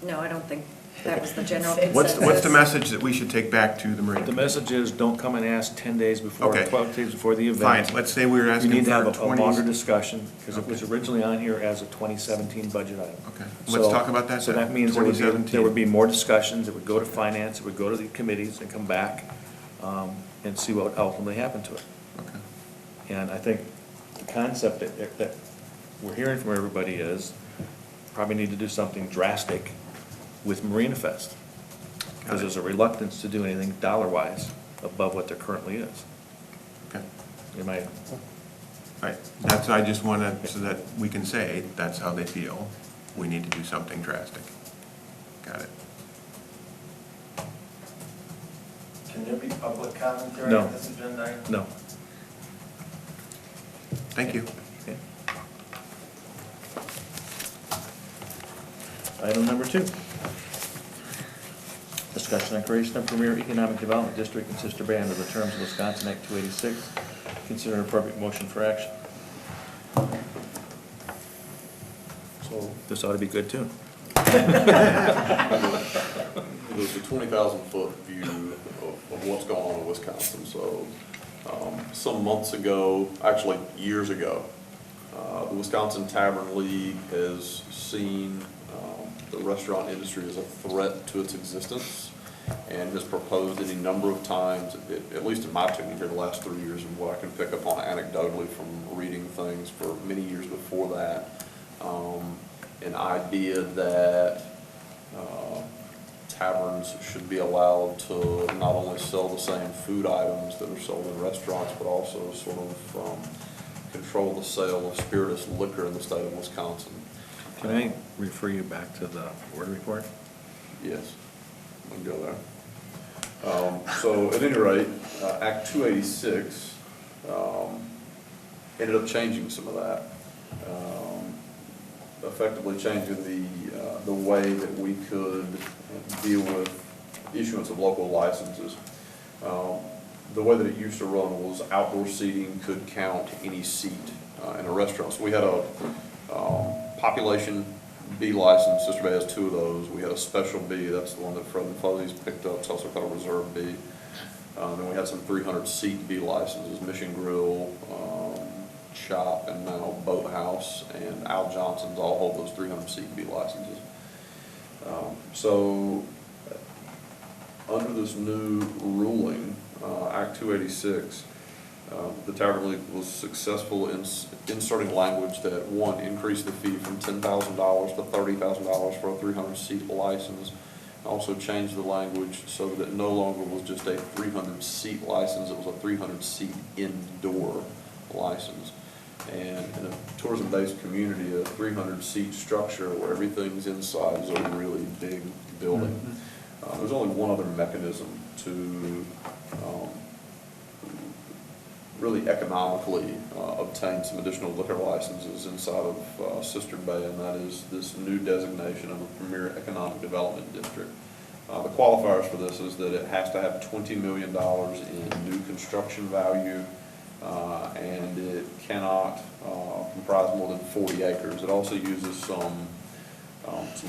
No, I don't think that was the general What's- consensus. What's the message that we should take back to the Marina? The message is, don't come and ask 10 days before, Okay. 12 days before the Fine, event. let's say we were We asking need to for have a 20. longer discussion, because it was Okay. originally on here as a 2017 budget item. Okay, let's So- talk about that So then. that means there would be more discussions, it would go to finance, it would go to the committees and come back, and see what ultimately happened to it. Okay. And I think the concept that we're hearing from everybody is, probably need to do something drastic with Marina Fest. Because there's a reluctance to do anything dollar-wise above what there currently is. Okay. Am I, Right, that's, I just wanted, so that we can say, that's how they feel, we need to do something drastic. Got it. Can there be public commentary No. on this agenda item? no. Thank you. Okay. Item number 2. Discussion on creation of Premier Economic Development District in Sister Bay under the terms of Wisconsin Act 286. Consider an appropriate motion for action. So this ought to be good too. the 20,000-foot view of what's going on in Wisconsin. So some months ago, actually years ago, the Wisconsin Tavern League has seen the restaurant industry as a threat to its existence and has proposed any number of times, at least in my tenure here the last 3 years, and what I can pick up on anecdotally from reading things for many years before that, an idea that taverns should be allowed to not only sell the same food items that are sold in restaurants, but also sort of control the sale of spirituous liquor in the state of Wisconsin. Can I refer you back to the board report? Yes, we can go there. So at any rate, Act 286 ended up changing some of that, effectively changing the way that we could deal with issuance of local licenses. The way that it used to run was outdoor seating could count any seat in a restaurant. So we had a population B license. Sister Bay has 2 of those. We had a special B, that's the one that Fred and Fuzzy's picked up. It's also called a reserve B. Then we had some 300 seat B licenses, Mission Grill, Shop, and now Boathouse, and Al Johnson's all hold those 300 seat B licenses. So under this new ruling, Act 286, the Tavern League was successful in inserting language that, one, increased the fee from $10,000 to $30,000 for a 300-seat license. Also changed the language so that it no longer was just a 300-seat license, it was a 300-seat indoor license. And in a tourism-based community, a 300-seat structure where everything's inside is a really big building. There's only one other mechanism to really economically obtain some additional liquor licenses inside of Sister Bay, and that is this new designation of a premier economic development district. The qualifiers for this is that it has to have $20 million in new construction value, and it cannot comprise more than 40 acres. It also uses some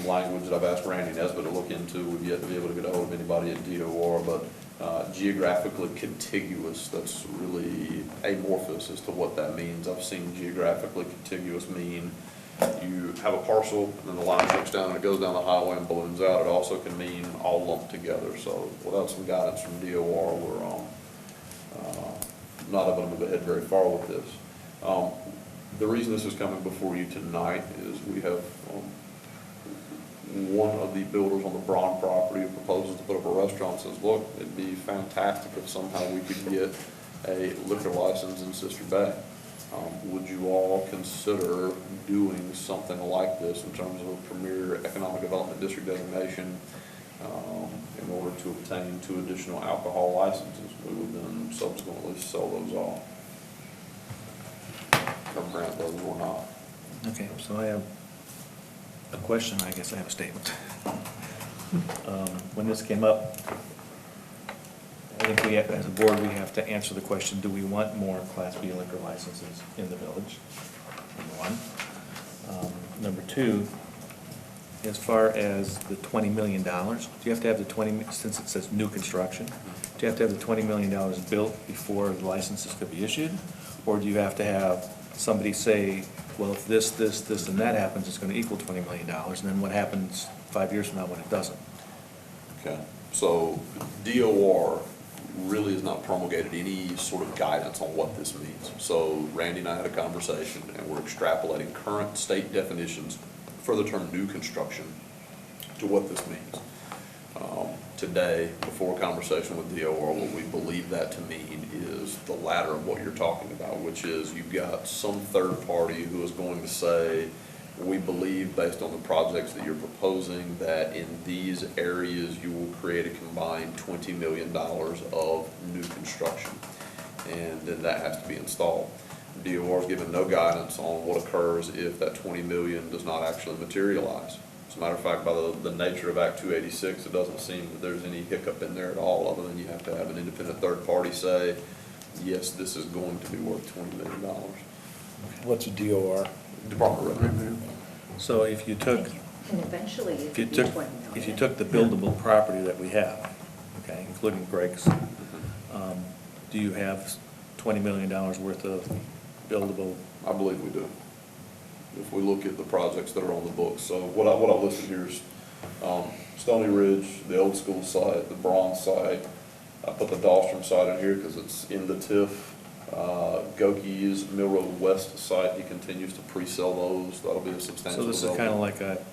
language that I've asked Randy Nesbitt to look into. We've yet to be able to get a hold of anybody at DOR, but geographically contiguous, that's really amorphous as to what that means. I've seen geographically contiguous mean you have a parcel and then the line breaks down and it goes down the highway and balloons out. It also can mean all lumped together. So without some guidance from DOR, we're not able to move ahead very far with this. The reason this is coming before you tonight is we have one of the builders on the Braun property who proposes to put up a restaurant, says, look, it'd be fantastic if somehow we could get a liquor license in Sister Bay. Would you all consider doing something like this in terms of a premier economic development district designation in order to obtain 2 additional alcohol licenses? We would then subsequently sell those off, or grant those or not. Okay, so I have a question, I guess I have a statement. When this came up, I think we, as a board, we have to answer the question, do we want more Class B liquor licenses in the village? Number one. Number two, as far as the $20 million, do you have to have the 20, since it says new construction, do you have to have the $20 million built before the licenses could be issued? Or do you have to have somebody say, well, if this, and that happens, it's going to equal $20 million, and then what happens 5 years from now when it doesn't? Okay, so DOR really has not promulgated any sort of guidance on what this means. So Randy and I had a conversation, and we're extrapolating current state definitions for the term new construction to what this means. Today, before a conversation with DOR, what we believe that to mean is the latter of what you're talking about, which is you've got some third party who is going to say, we believe based on the projects that you're proposing that in these areas you will create a combined $20 million of new construction, and then that has to be installed. DOR has given no guidance on what occurs if that $20 million does not actually materialize. As a matter of fact, by the nature of Act 286, it doesn't seem that there's any hiccup in there at all, other than you have to have an independent third party say, yes, this is going to be worth $20 million. What's a DOR? Department of Revenue. So if you took And eventually it If you could be took, 20 million. if you took the buildable property that we have, okay, including Greg's, do you have $20 million worth of buildable? I believe we do. If we look at the projects that are on the books. So what I listed here is Stony Ridge, the old school site, the Bronze site. I put the Dahlstrom site in here because it's in the TIF. Goki's Mill Road West site, he continues to pre-sell those. That'll be a substantial So this is kind of like a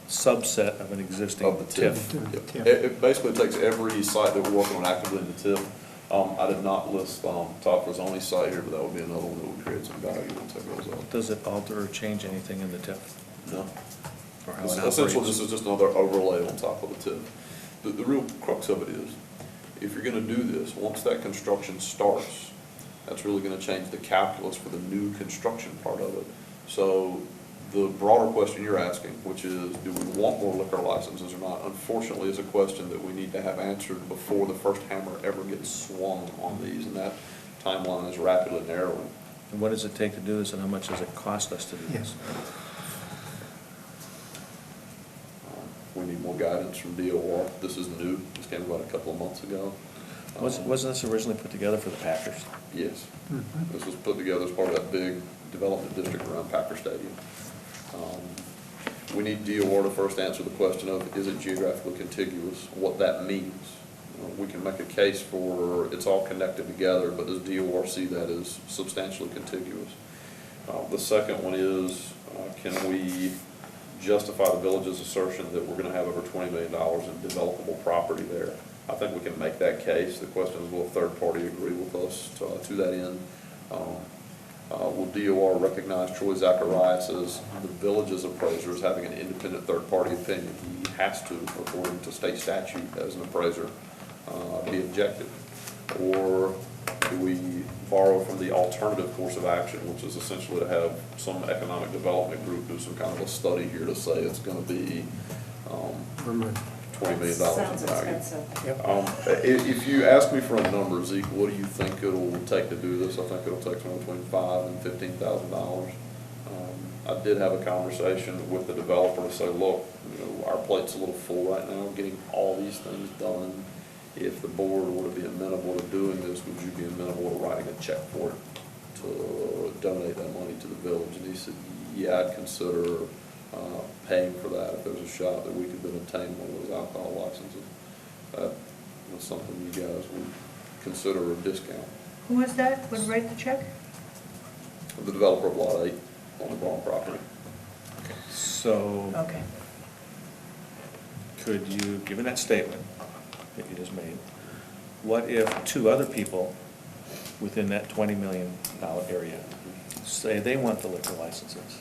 subset of an existing of the TIF. TIF. Yep. It basically takes every site that we're working on actively in the TIF. I did not list Topper's only site here, but that would be another one that would create some value and take those out. Does it alter or change anything in the TIF? No. Or how it Essentially, operates? this is just another overlay on top of the TIF. The real crux of it is, if you're gonna do this, once that construction starts, that's really gonna change the calculus for the new construction part of it. So the broader question you're asking, which is, do we want more liquor licenses or not, unfortunately is a question that we need to have answered before the first hammer ever gets swung on these, and that timeline is rapidly narrowing. And what does it take to do this, and how much does it cost us to do this? We need more guidance from DOR. This is new. This came about a couple of months ago. Wasn't this originally put together for the Packers? Yes. This was put together as part of that big development district around Packer Stadium. We need DOR to first answer the question of, is it geographically contiguous? What that means. We can make a case for it's all connected together, but does DOR see that as substantially contiguous? The second one is, can we justify the village's assertion that we're gonna have over $20 million in developable property there? I think we can make that case. The question is, will a third party agree with us to that end? Will DOR recognize Troy Zacharias as the village's appraiser as having an independent third-party opinion? He has to, according to state statute, as an appraiser, be objective. Or do we borrow from the alternative course of action, which is essentially to have some economic development group do some kind of a study here to say it's going to be $20 million Sounds in value. expensive. If you ask me for a number, Zeke, what do you think it'll take to do this? I think it'll take somewhere between $5,000 and $15,000. I did have a conversation with the developer to say, look, our plate's a little full right now, getting all these things done. If the board were to be amenable to doing this, would you be amenable to writing a check for it to donate that money to the village? And he said, yeah, I'd consider paying for that if there's a shot that we could then obtain one of those alcohol licenses. That was something you guys would consider a discount. Who was that, would write the check? The developer of Lot 8 on the Braun property. So, Okay. could you, given that statement that you just made, what if two other people within that $20 million area say they want the liquor licenses?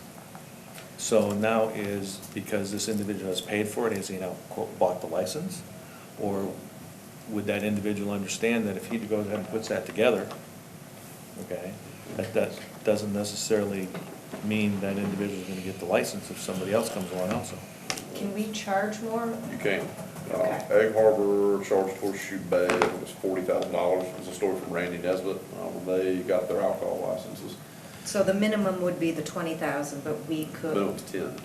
So now is, because this individual has paid for it, has he now, quote, bought the license? Or would that individual understand that if he goes ahead and puts that together, okay, that doesn't necessarily mean that individual is gonna get the license if somebody else comes along also? Can we charge more? You can. Okay. Egg Harbor charged Horseshoe Bay, I think it was $40,000. It was a story from Randy Nesbitt when they got their alcohol licenses. So the minimum would be the 20,000, but we could. Minimum's 10.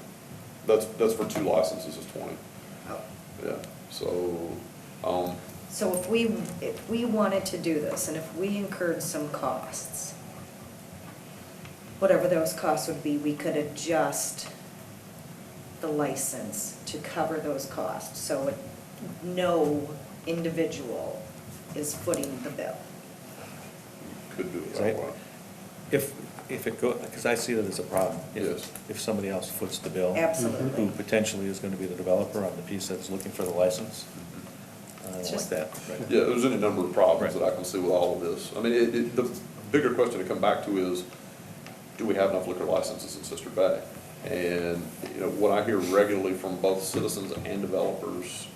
That's for 2 licenses is 20. Oh. Yeah, so, So if we wanted to do this, and if we incurred some costs, whatever those costs would be, we could adjust the license to cover those costs, so no individual is footing the bill. could do it Right. that way. If it go, because I see that as a problem. Yes. If somebody else foots the bill. Absolutely. Who potentially is gonna be the developer on the piece that's looking for the license. I don't It's like just- that. Right. Yeah, there's any number of problems Right. that I can see with all of this. I mean, the bigger question to come back to is, do we have enough liquor licenses in Sister Bay? And, what I hear regularly from both citizens and developers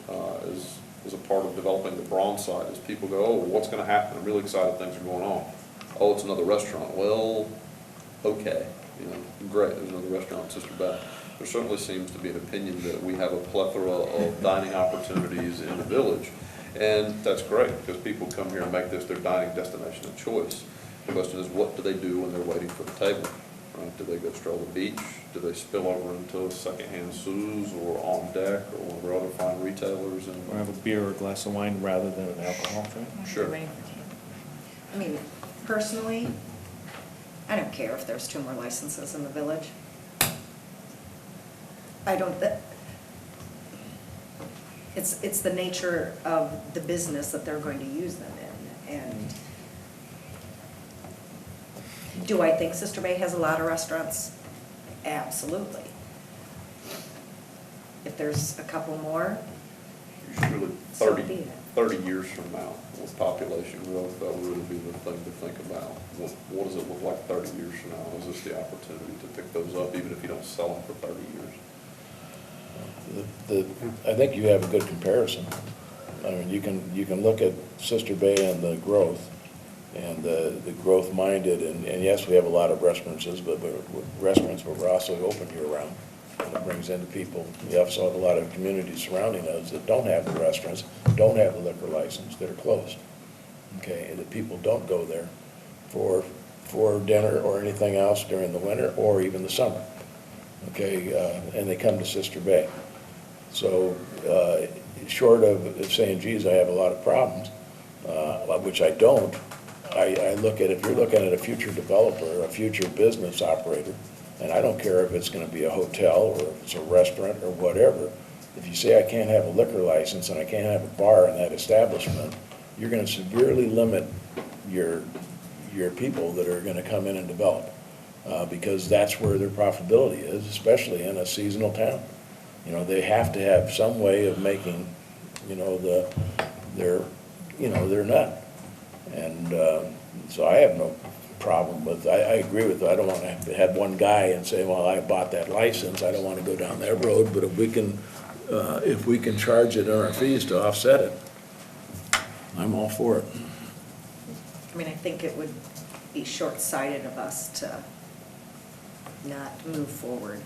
as a part of developing the Bronze site is people go, oh, what's gonna happen? I'm really excited things are going on. Oh, it's another restaurant. Well, okay, great, there's another restaurant in Sister Bay. There certainly seems to be an opinion that we have a plethora of dining opportunities in the village. And that's great, because people come here and make this their dining destination of choice. The question is, what do they do when they're waiting for the table? right? Do they go stroll the beach? Do they spill over into secondhand Sue's or on deck or one of our other fine retailers? And Or have a beer or a glass of wine rather than an alcohol drink? Sure. I mean, personally, I don't care if there's 2 more licenses in the village. I don't, it's the nature of the business that they're going to use them in. And do I think Sister Bay has a lot of restaurants? Absolutely. If there's a couple more, surely So be it. 30 years from now, with population growth, that would really be the thing to think about. What does it look like 30 years from now? Is this the opportunity to pick those up, even if you don't sell them for 30 years? I think you have a good comparison. I mean, you can look at Sister Bay and the growth, and the growth minded, and yes, we have a lot of restaurants, but we're also open year round. And it brings in the people. We also have a lot of communities surrounding us that don't have the restaurants, don't have the liquor license, that are closed. Okay, and the people don't go there for dinner or anything else during the winter or even the summer. Okay, and they come to Sister Bay. So, short of saying, geez, I have a lot of problems, which I don't, I look at, if you're looking at a future developer, a future business operator, and I don't care if it's gonna be a hotel or if it's a restaurant or whatever, if you say I can't have a liquor license and I can't have a bar in that establishment, you're gonna severely limit your people that are gonna come in and develop, because that's where their profitability is, especially in a seasonal town. You know, they have to have some way of making, you know, their nut. And so I have no problem with, I agree with, I don't want to have one guy and say, well, I bought that license, I don't want to go down that road, but if we can charge it in our fees to offset it, I'm all for it. I mean, I think it would be short-sighted of us to not move forward.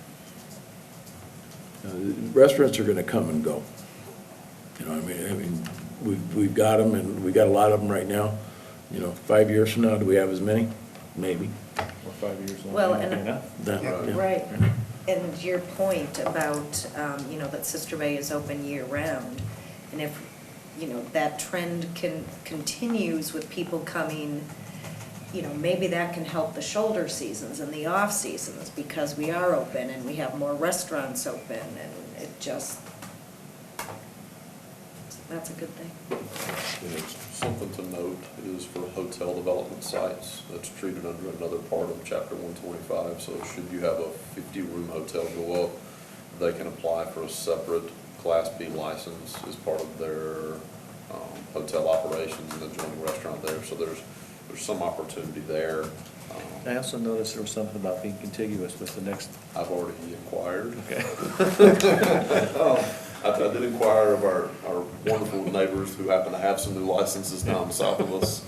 Restaurants are gonna come and go. You know, I mean, we've got them, and we got a lot of them right now. You know, 5 years from now, do we have as many? Maybe. Or 5 years long? Well, maybe and- not. Yeah. Right, and your point about, you know, that Sister Bay is open year-round, and if, you know, that trend continues with people coming, you know, maybe that can help the shoulder seasons and the off-seasons, because we are open and we have more restaurants open, and it just, that's a good thing. Something to note is for hotel development sites, that's treated under another part of Chapter 125. So should you have a 50-room hotel go up, they can apply for a separate Class B license as part of their hotel operations and adjoining restaurant there. So there's some opportunity there. I also noticed there was something about being contiguous with the next. I've already inquired. Okay. I did inquire of our wonderful neighbors who happen to have some new licenses down south of us.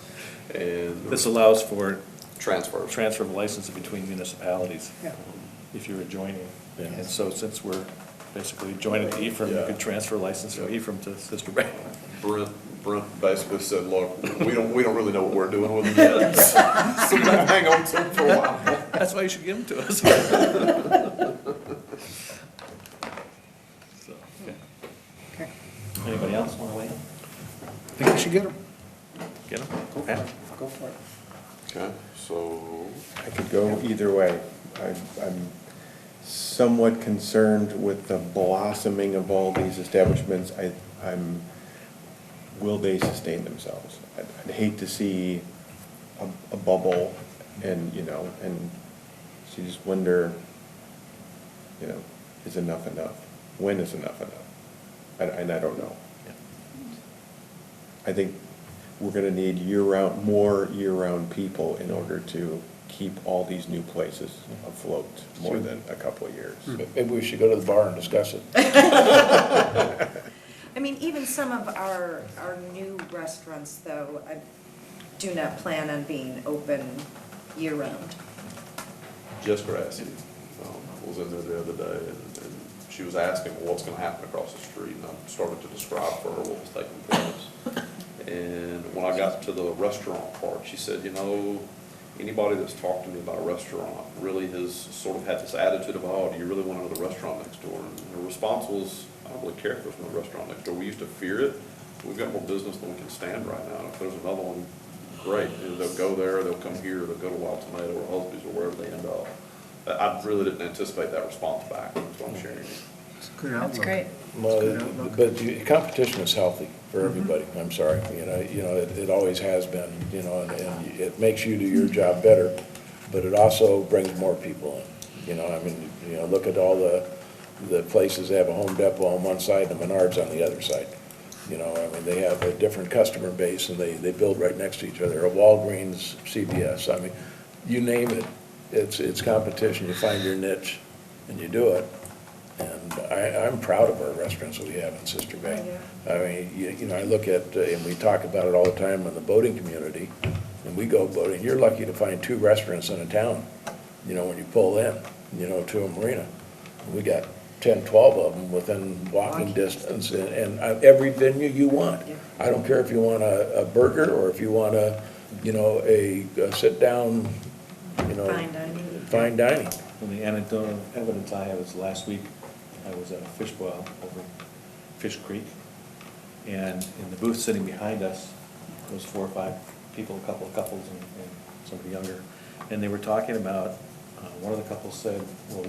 And This allows for transfers. transfer of licenses between municipalities. Yeah. If you're adjoining. Yeah. And so since we're basically joining Ephraim, you Yeah. could transfer license from Ephraim to Sister Bay. Brent basically said, look, we don't really know what we're doing with them yet. So let's hang on to them for a while. That's why you should give them to us. So, okay. Okay. Anybody else want to weigh in? I think we should get them. Get them? Okay. Go for it. Okay, so, I could go either way. I'm somewhat concerned with the blossoming of all these establishments. Will they sustain themselves? I'd hate to see a bubble and, you know, and so you just wonder, you know, is enough enough? When is enough enough? And I don't know. I think we're gonna need more year-round people in order to keep all these new places afloat more than a couple of years. Maybe we should go to the bar and discuss it. I mean, even some of our new restaurants, though, I do not plan on being open year-round. Jess Grassy was in there the other day, and she was asking, well, what's gonna happen across the street? And I started to describe for her what was taking place. And when I got to the restaurant part, she said, you know, anybody that's talked to me about a restaurant really has sort of had this attitude of, oh, do you really want another restaurant next door? And the response was, I don't really care if there's another restaurant next door. We used to fear it. We've got more business than we can stand right now. If there's another one, great. And they'll go there, they'll come here, they'll go to Wild Tomato or Husby's or wherever they end up. I really didn't anticipate that response back. That's what I'm sharing. It's a good outlook. That's great. Well, but competition is healthy for everybody, I'm sorry, it always has been, and it makes you do your job better, but it also brings more people in, look at all the places that have a Home Depot on one side and a Menards on the other side. They have a different customer base and they build right next to each other, a Walgreens, CVS, you name it, it's competition, you find your niche and you do it. And I'm proud of our restaurants that we have in Sister Bay. I look at, and we talk about it all the time in the boating community, and we go boating, you're lucky to find 2 restaurants in a town, when you pull in, to a marina. We got 10, 12 of them within walking distance, and every venue you want. I don't care if you want a burger, or if you want a sit-down, fine dining. And the anecdotal evidence I have is last week, I was at a fish boil over Fish Creek, and in the booth sitting behind us, there was 4 or 5 people, a couple of couples and somebody younger, and they were talking about, one of the couples said, well,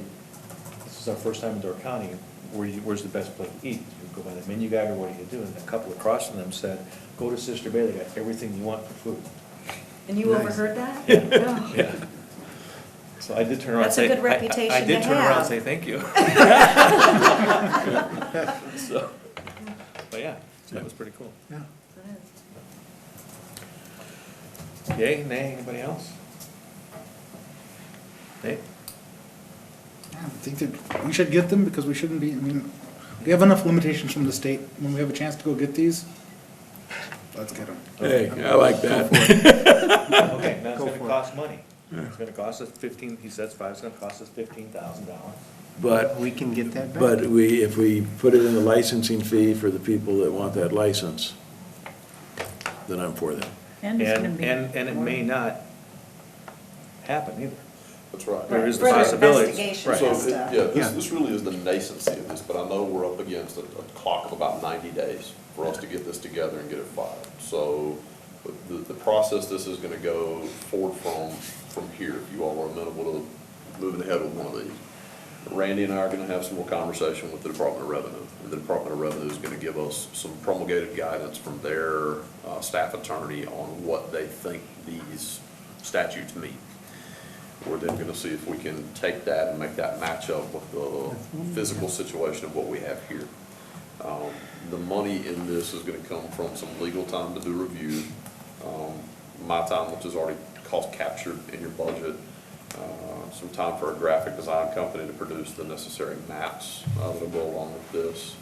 this is our first time in Door County, where's the best place to eat? You go by the menu guide, or what do you do? And a couple across from them said, go to Sister Bay, they got everything you want for food. And you overheard that? Yeah. Oh. Yeah. So I did turn around and That's say. a good reputation I did to turn around and have. say thank you. So, but yeah, so that was pretty cool. Yeah. Yay, nay, anybody else? Nate? I think that we should get them because we shouldn't be, we have enough limitations from the state. When we have a chance to go get these, let's get them. Hey, I like that. Okay, now it's Go gonna for it. cost money. It's gonna cost us he says it's gonna cost us $15,000. But We can get that back. But if we put it in the licensing fee for the people that want that license, then I'm for that. And it's gonna And be. it may not happen either. That's right. There is the Further possibility. investigation Right. So, and stuff. this really is the nascency of this, but I know we're up against a clock of about 90 days for us to get this together and get it filed. So the process this is gonna go forward from here, if you all are amenable to moving ahead with one of these. Randy and I are gonna have some more conversation with the Department of Revenue. And the Department of Revenue is gonna give us some promulgated guidance from their staff attorney on what they think these statutes mean. We're then gonna see if we can take that and make that match up with the physical situation of what we have here. The money in this is gonna come from some legal time to do review, my time, which is already cost captured in your budget, some time for a graphic design company to produce the necessary maps that'll go along with this,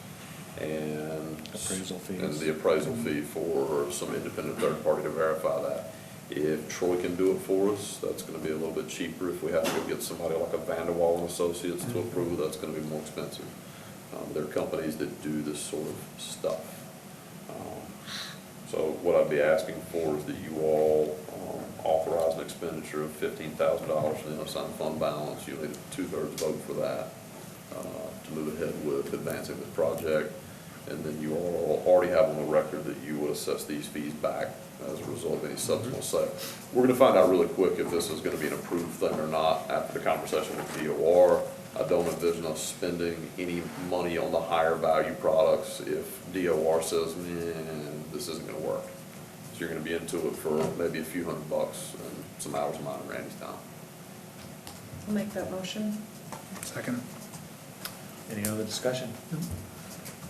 and Appraisal fees. and the appraisal fee for some independent third party to verify that. If Troy can do it for us, that's gonna be a little bit cheaper. If we have to go get somebody like a Vanderwall and Associates to approve, that's gonna be more expensive. There are companies that do this sort of stuff. So what I'd be asking for is that you all authorize an expenditure of $15,000 from the unassigned fund balance. You'll need a 2/3 vote for that to move ahead with advancing this project. And then you all already have on the record that you will assess these fees back as a result of any subsequent sale. We're gonna find out really quick if this is gonna be an approved thing or not after the conversation with DOR. I don't envision us spending any money on the higher value products if DOR says, man, this isn't gonna work. So you're gonna be into it for maybe a few $100 and some hours of mine and Randy's time. I'll make that motion. Second. Any other discussion?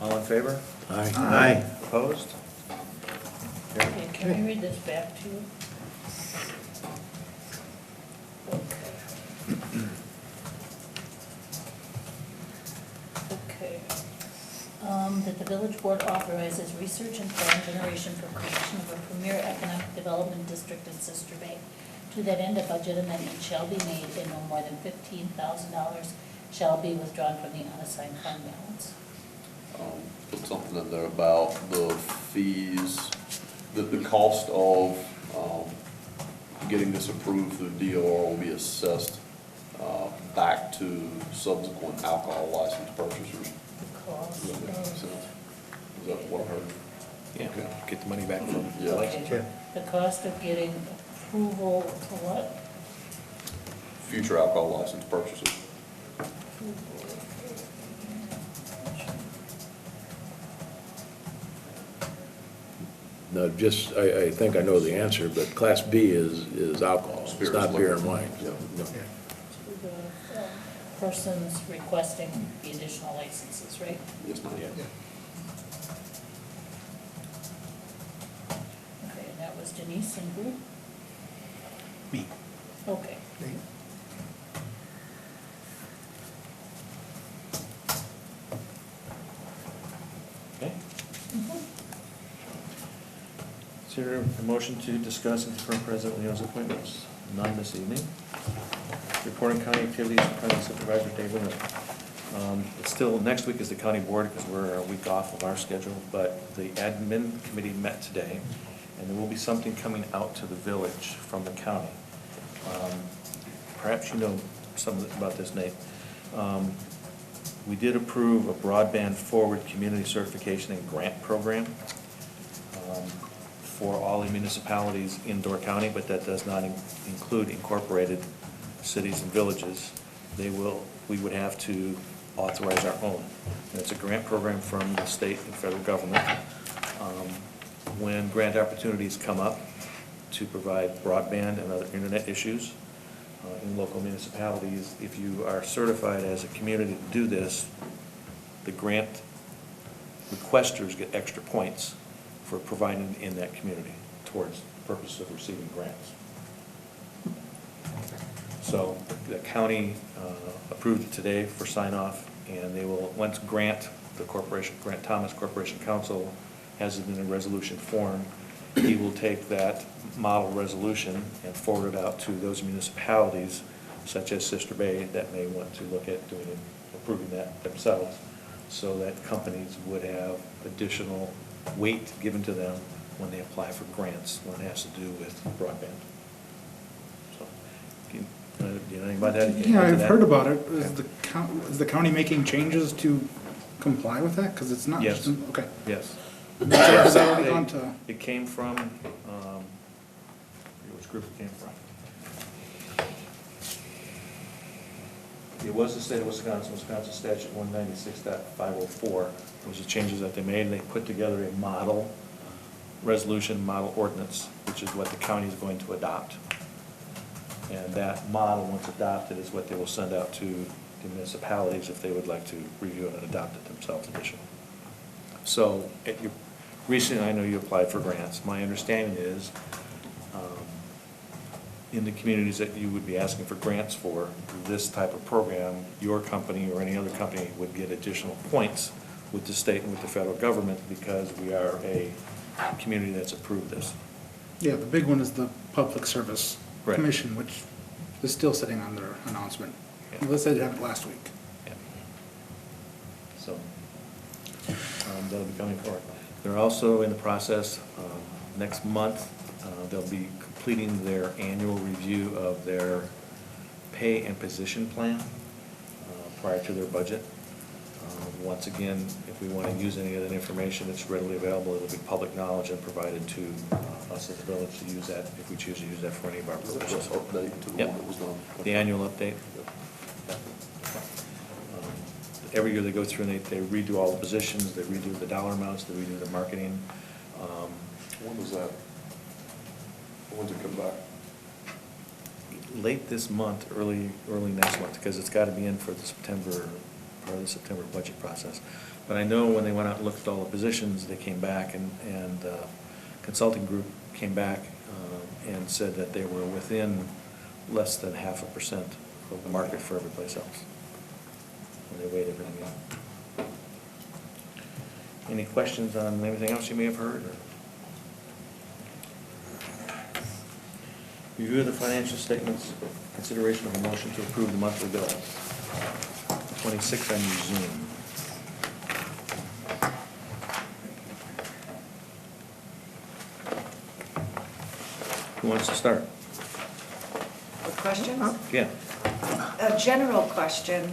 All in favor? Aye. Aye. Opposed? Okay, can we read this back to you? Okay. That the village board authorizes research and plan generation for creation of a premier economic development district in Sister Bay. To that end, a budget amendment shall be made and no more than $15,000 shall be withdrawn from the unassigned fund balance. Put something in there about the fees, the cost of getting this approved through DOR will be assessed back to subsequent alcohol license purchasers. The cost Does that make sense? Is that what I heard? Yeah, Okay. get the money back from the Yeah. license. Okay. The cost of getting approval for what? Future alcohol license purchases. No, just, I think I know the answer, but Class B is alcohol, it's Spirits, not beer liquor. and wine. Yeah. No. To the persons requesting the additional licenses, right? Yes, ma'am. Okay, and that was Denise and who? Me. Okay. Okay. Is there a motion to discuss and confirm President Leo's appointments? None this evening. Reporting county activities, President Supervisor Dave Lynn. It's still, next week is the county board because we're a week off of our schedule, but the admin committee met today, and there will be something coming out to the village from the county. Perhaps you know something about this, Nate. We did approve a broadband forward community certification and grant program for all the municipalities in Door County, but that does not include incorporated cities and villages. We would have to authorize our own. And it's a grant program from the state and federal government. When grant opportunities come up to provide broadband and other internet issues in local municipalities, if you are certified as a community to do this, the grant requesters get extra points for providing in that community towards the purpose of receiving grants. So the county approved it today for sign-off, and they will, once Grant Thomas Corporation Council has it in a resolution form, he will take that model resolution and forward it out to those municipalities, such as Sister Bay, that may want to look at doing it, approving that themselves, so that companies would have additional weight given to them when they apply for grants, when it has to do with broadband. So, do you know anything about that? You can Yeah, add to I've that? heard about it. Is the county making changes to comply with that? Because it's not Yes. just, okay. Yes. Has that already gone to, It came from, I forget which group it came from. It was the state of Wisconsin statute 196.504. Those are changes that they made, and they put together a model resolution, model ordinance, which is what the county is going to adopt. And that model, once adopted, is what they will send out to the municipalities if they would like to review it and adopt it themselves additionally. So, recently, I know you applied for grants. My understanding is, in the communities that you would be asking for grants for, this type of program, your company or any other company would get additional points with the state and with the federal government because we are a community that's approved this. yeah, the big one is the Public Service Right. Commission, which is still sitting on their announcement. Yeah. They said it happened last week. Yeah. So, that'll be coming forward. They're also in the process, next month, they'll be completing their annual review of their pay and position plan prior to their budget. Once again, if we want to use any of that information, it's readily available. It'll be public knowledge and provided to us as a village to use that, if we choose to use that for any of our Is that purposes. just update to the Yep. one that was done? The annual update. Every year they go through and they redo all the positions, they redo the dollar amounts, they redo the marketing. When was that? When's it come back? Late this month, early next month, because it's got to be in for the September, part of the September budget process. But I know when they went out and looked at all the positions, they came back and consulting group came back and said that they were within less than 0.5% of the market for every place else. When they weighed everything out. Any questions on anything else you may have heard? Or? Review of the financial statements, consideration of a motion to approve the monthly bills. 26 on your Zoom. Who wants to start? With questions? Yeah. A general question.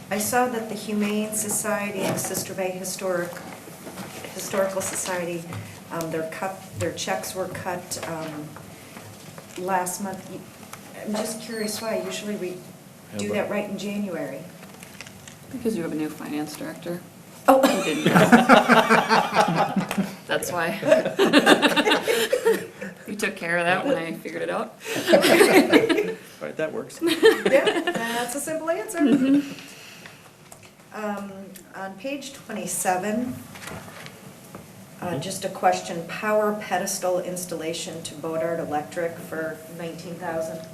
I saw that the Humane Society and Sister Bay Historical Society, their checks were cut last month. I'm just curious why. Usually we do that right in January. Because you have a new finance director. Oh. Who didn't. That's why. You took care of that when I figured it out. All right, that works. Yeah, that's a simple answer. On page 27, just a question, power pedestal installation to Bodart Electric for $19,000.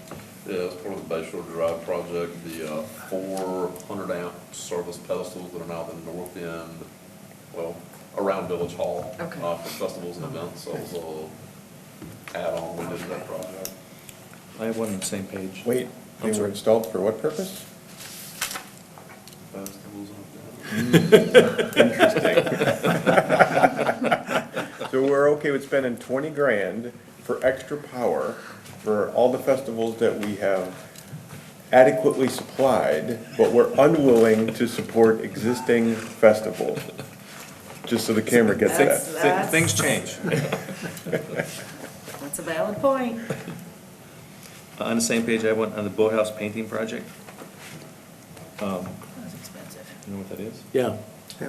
Yeah, it's part of the Bay Shore Drive project, the 400 amp service pedestals that are now in the north end, well, around Village Hall. Okay. For festivals and events, so it's a add-on we did to that project. I have one on the same page. Wait, they I'm were sorry. installed for what purpose? Festivals and events. Interesting. So we're okay with spending 20 grand for extra power for all the festivals that we have adequately supplied, but we're unwilling to support existing festivals? Just so the camera gets that. Things change. That's a valid point. On the same page, I went on the boathouse painting project. That's expensive. You know what that is? Yeah,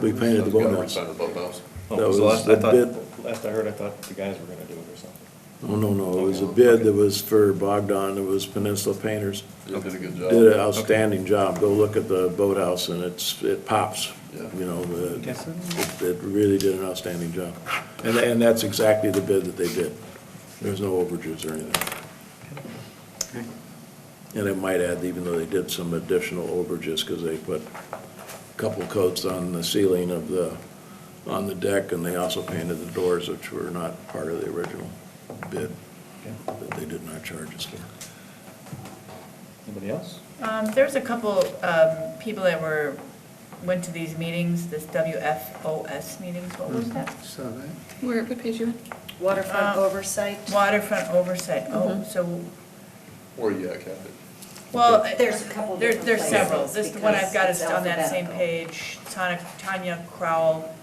we painted the boathouse. Painted the boathouse. Oh, That it was the was last, the I thought, bid. last I heard, I thought the guys were gonna do it or something. Oh, no, it was a bid that was for Bogdan, it was Peninsula Painters. They did a good job. Did an outstanding job. Go look at the boathouse and it pops. Yeah. You know, it really did an outstanding job. And that's exactly the bid that they did. There's no overages or anything. And I might add, even though they did some additional overages, because they put a couple coats on the ceiling of on the deck, and they also painted the doors, which were not part of the original bid, that they did not charge us for. Anybody else? There's a couple people that went to these meetings, this WFOS meetings, what was that? Saw that. Where, what page you in? Waterfront oversight. Waterfront oversight, oh, so, Where are you at, Kathy? well, There's a couple there's different several. places This, the one I've got is because on that it's same alphabetical. page, Tanya Crowell,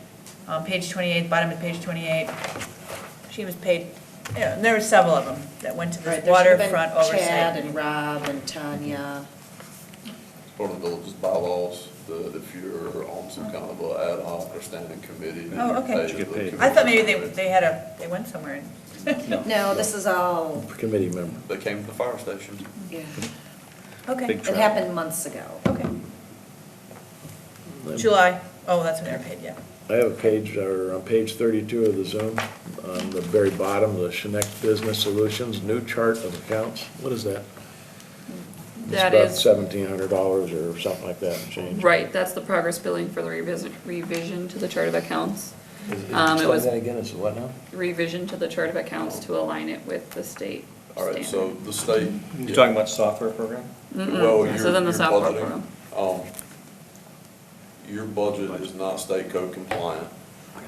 page 28, bottom of page 28. She was paid, yeah, there were several of them that went to Right, this there should have waterfront been Chad oversight. and Rob and Tanya. Part of the village's bylaws, that if you're on some kind of a ad hoc or standing committee, then Oh, you're okay. paid. You get paid. I thought maybe they went somewhere. No, this is all, Committee member. They came to the fire station. yeah, Okay, Big it travel. happened months ago. okay. July, oh, that's when they're paid, yeah. I have a page, or on page 32 of the Zoom, on the very bottom, the Connect Business Solutions, new chart of accounts. What is that? That It's is, about $1,700 or something like that and change. right, that's the progress billing for the revision to the chart of accounts. It Explain was that again, it's what now? revision to the chart of accounts to align it with the state All right, so standard. the state. You're talking about software program? Well, This your is in the software budgeting, program. Your budget is not state code compliant,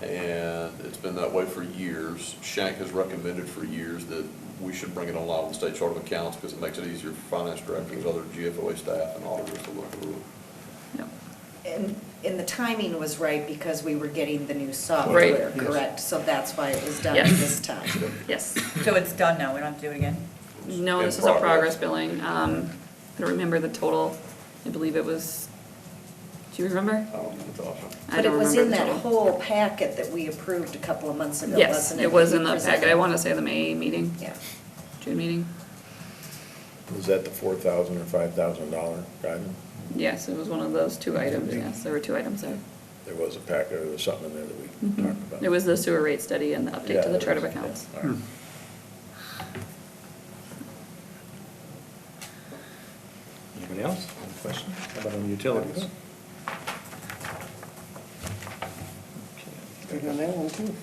and it's been that way for years. Shank has recommended for years that we should bring it online with the state chart of accounts, because it makes it easier for finance directors, other GFOA staff, and auditors to look through it. Yep. And the timing was right because we were getting the new software, Right. correct? So that's why it was done Yes. this time. Yes. So it's done now, we don't have to do it again? No, In this is a progress billing. I don't remember the total. I believe it was, do you remember? I don't know, it's awesome. I But it don't was remember in the that total. whole packet that we approved a couple of months ago, Yes, wasn't it? it was that in you the packet. I presented? want to say the May meeting, Yeah. June meeting. Was that the $4,000 or $5,000 guidance? Yes, it was one of those two items, yes. There were two items there. There was a packet, there was something in there that we talked about. It was the sewer rate study and the update Yeah, to the that chart of was- accounts. yeah, all right. Anybody else? Any questions? How about on the utilities? Good on that one, too.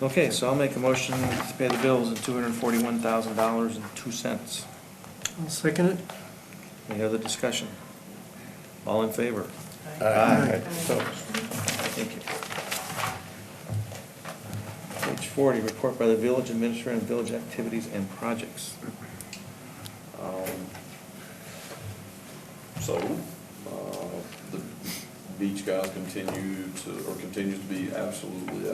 Okay, so I'll make a motion to pay the bills of $241,000.02. I'll second it. Any other discussion? All in favor? Aye. Opposed? Thank you. Page 40, report by the village administrator on village activities and projects. The beach guys continues to be absolutely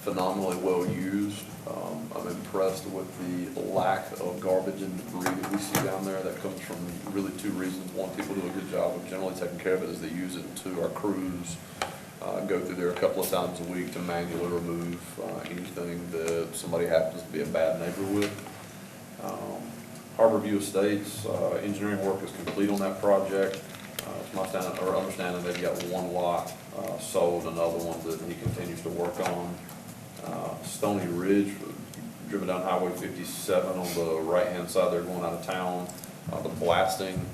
phenomenally well used. I'm impressed with the lack of garbage and debris that we see down there. That comes from really two reasons. One, people do a good job of generally taking care of it as they use it. Two, our crews go through there a couple of times a week to manually remove anything that somebody happens to be a bad neighbor with. Harborview Estates, engineering work is complete on that project. To my understanding, they've got one lot sold, another one that he continues to work on. Stony Ridge, driven down Highway 57 on the right-hand side, they're going out of town. The blasting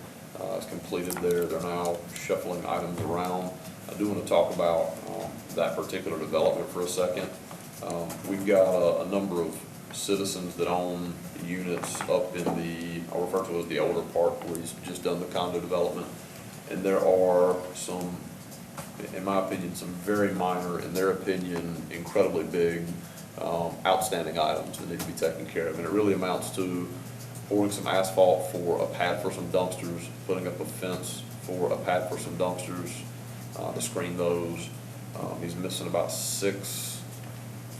is completed there. They're now shuffling items around. I do want to talk about that particular development for a second. We've got a number of citizens that own units up in I'll refer to it as the older part, where he's just done the condo development. And there are some, in my opinion, some very minor, in their opinion, incredibly big, outstanding items that need to be taken care of. And it really amounts to pouring some asphalt for a pad for some dumpsters, putting up a fence for a pad for some dumpsters to screen those. He's missing about 6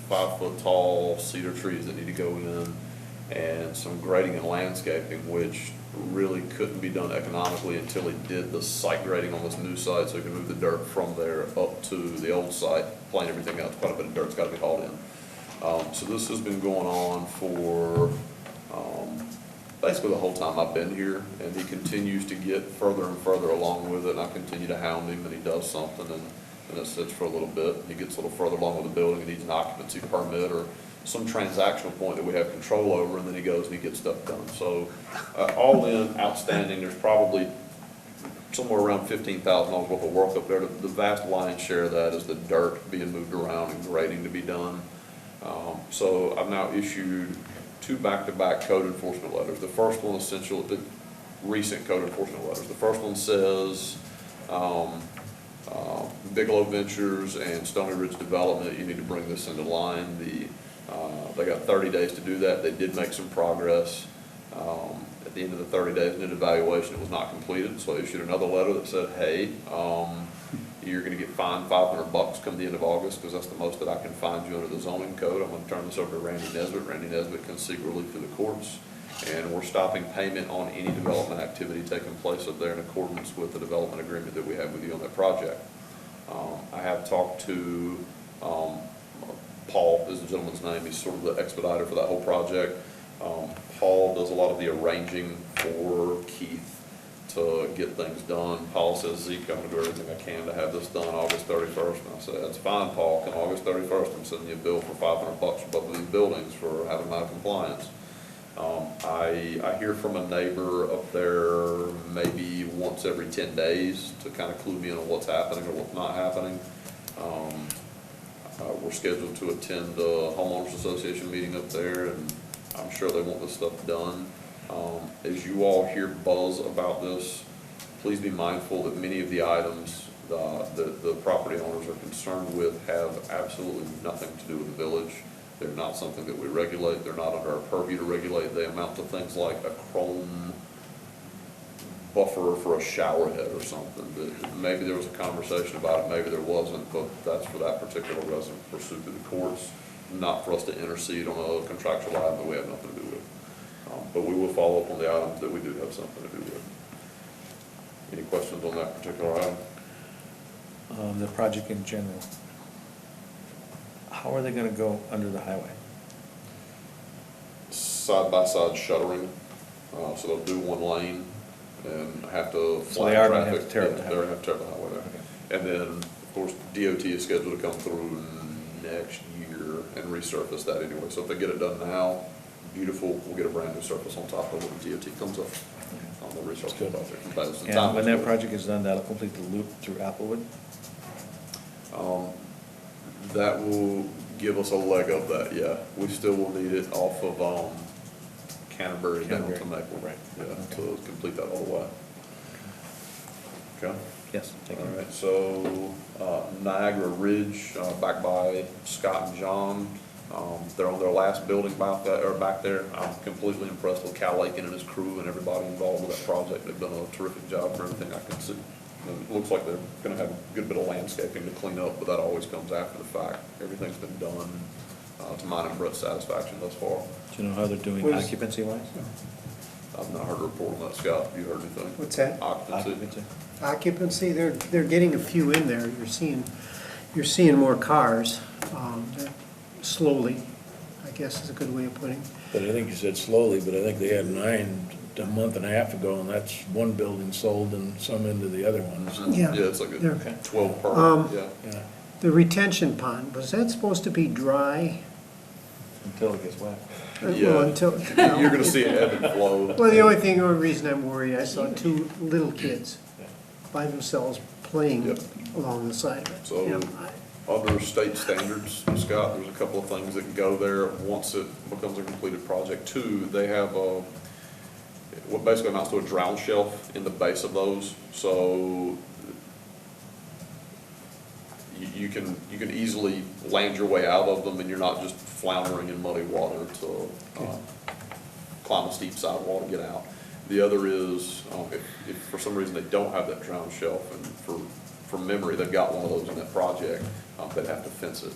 5-foot-tall cedar trees that need to go in, and some grading and landscaping, which really couldn't be done economically until he did the site grading on this new site, so he can move the dirt from there up to the old site, plane everything out. Quite a bit of dirt's got to be hauled in. So this has been going on for basically the whole time I've been here, and he continues to get further and further along with it, and I continue to hound him, and he does something, and it sits for a little bit. He gets a little further along with the building, and needs an occupancy permit or some transactional point that we have control over, and then he goes and he gets stuff done. So all in, outstanding, there's probably somewhere around $15,000 worth of work up there. The vast lion's share of that is the dirt being moved around and grading to be done. So I've now issued 2 back-to-back code enforcement letters. The first one, the recent code enforcement letters. The first one says, Bigelow Ventures and Stony Ridge Development, you need to bring this into line. They got 30 days to do that. They did make some progress. At the end of the 30 days, an evaluation, it was not completed, so I issued another letter that said, hey, you're gonna get fined $500 come the end of August, because that's the most that I can find you under the zoning code. I'm gonna turn this over to Randy Nesbitt. Randy Nesbitt can seek relief through the courts, and we're stopping payment on any development activity taking place up there in accordance with the development agreement that we have with you on that project. I have talked to Paul is the gentleman's name. He's sort of the expediter for that whole project. Paul does a lot of the arranging for Keith to get things done. Paul says, Zeke, I'm gonna do everything I can to have this done August 31st. And I said, that's fine, Paul. Come August 31st, I'm sending you a bill for $500 for both of these buildings for having my compliance. I hear from a neighbor up there maybe once every 10 days to kind of clue me in on what's happening or what's not happening. We're scheduled to attend a homeowners association meeting up there, and I'm sure they want this stuff done. As you all hear buzz about this, please be mindful that many of the items that the property owners are concerned with have absolutely nothing to do with the village. They're not something that we regulate. They're not under our purview to regulate. They amount to things like a chrome buffer for a shower head or something. Maybe there was a conversation about it, maybe there wasn't, but that's for that particular resident to pursue through the courts, not for us to intercede on a contractual item that we have nothing to do with. But we will follow up on the items that we do have something to do with. Any questions on that particular item? The project in general. How are they gonna go under the highway? Side-by-side shuttering, so they'll do one lane and have to So flag they are gonna traffic. have to tear up the Yeah, highway. they're gonna have to tear up the highway there. And then, of course, DOT is scheduled to come through next year and resurface that anyway. So if they get it done now, beautiful, we'll get a brand new surface on top of it when DOT comes up. On the resurface out there. But it's the And time when is that good. project is done, that'll complete the loop through Applewood? That will give us a leg up that, yeah. We still will need it off of, Canterbury down to Canterbury. Maple. Right. Yeah, so complete that all the way. Okay? Yes, thank you. All right, so Niagara Ridge, back by Scott and John, They're on their last building back there. I'm completely impressed with Cal Lakin and his crew and everybody involved with that project. They've done a terrific job for everything I can see. It looks like they're gonna have a good bit of landscaping to clean up, but that always comes after the fact. Everything's been done, to mine and Brett's satisfaction thus far. Do you know how they're doing Was- occupancy wise? I've not heard a report on that, Scott. Have you heard anything? What's that? Occupancy? Occupancy, they're getting a few in there. You're seeing more cars, slowly, I guess is a good way of putting it. But I think you said slowly, but I think they had 9 a month and a half ago, and that's one building sold and some into the other ones. Yeah. Yeah, it's like They're- a 12 per, yeah. Yeah. The retention pond, was that supposed to be dry? Until it gets wet. Well, Yeah. until. You're gonna see it ebb and flow. Well, the only reason I'm worried, I saw 2 little kids by themselves playing Yep. along the side of it. So- You know, Under state standards, Scott, there's a couple of things that can go there once it becomes a completed project. 2, they have what basically amounts to a drown shelf in the base of those. So you can easily land your way out of them, and you're not just floundering in muddy water to climb a steep sidewall to get out. The other is, if for some reason they don't have that drown shelf, and from memory, they've got one of those in that project, they'd have to fence it.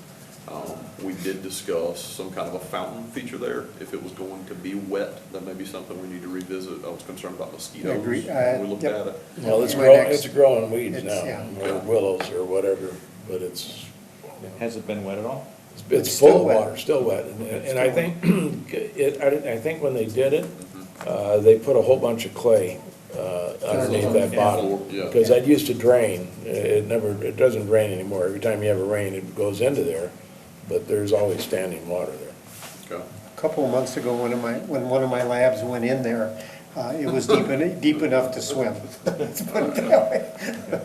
We did discuss some kind of a fountain feature there. If it was going to be wet, that may be something we need to revisit. I was concerned about mosquitoes agree. when we looked Yep. at it. Well, it's My growing, next- it's growing weeds it's- now, yeah. or willows or whatever, but it's Has it been wet at all? It's still full of wet. water, still wet, and I think, I think when they did it, they put a whole bunch of clay, underneath that bottom. Yeah. Because that used to drain, it doesn't drain anymore, every time you have a rain, it goes into there, but there's always standing water there. Okay. A couple of months ago, when one of my labs went in there, it was deep enough to swim. Let's put it that way.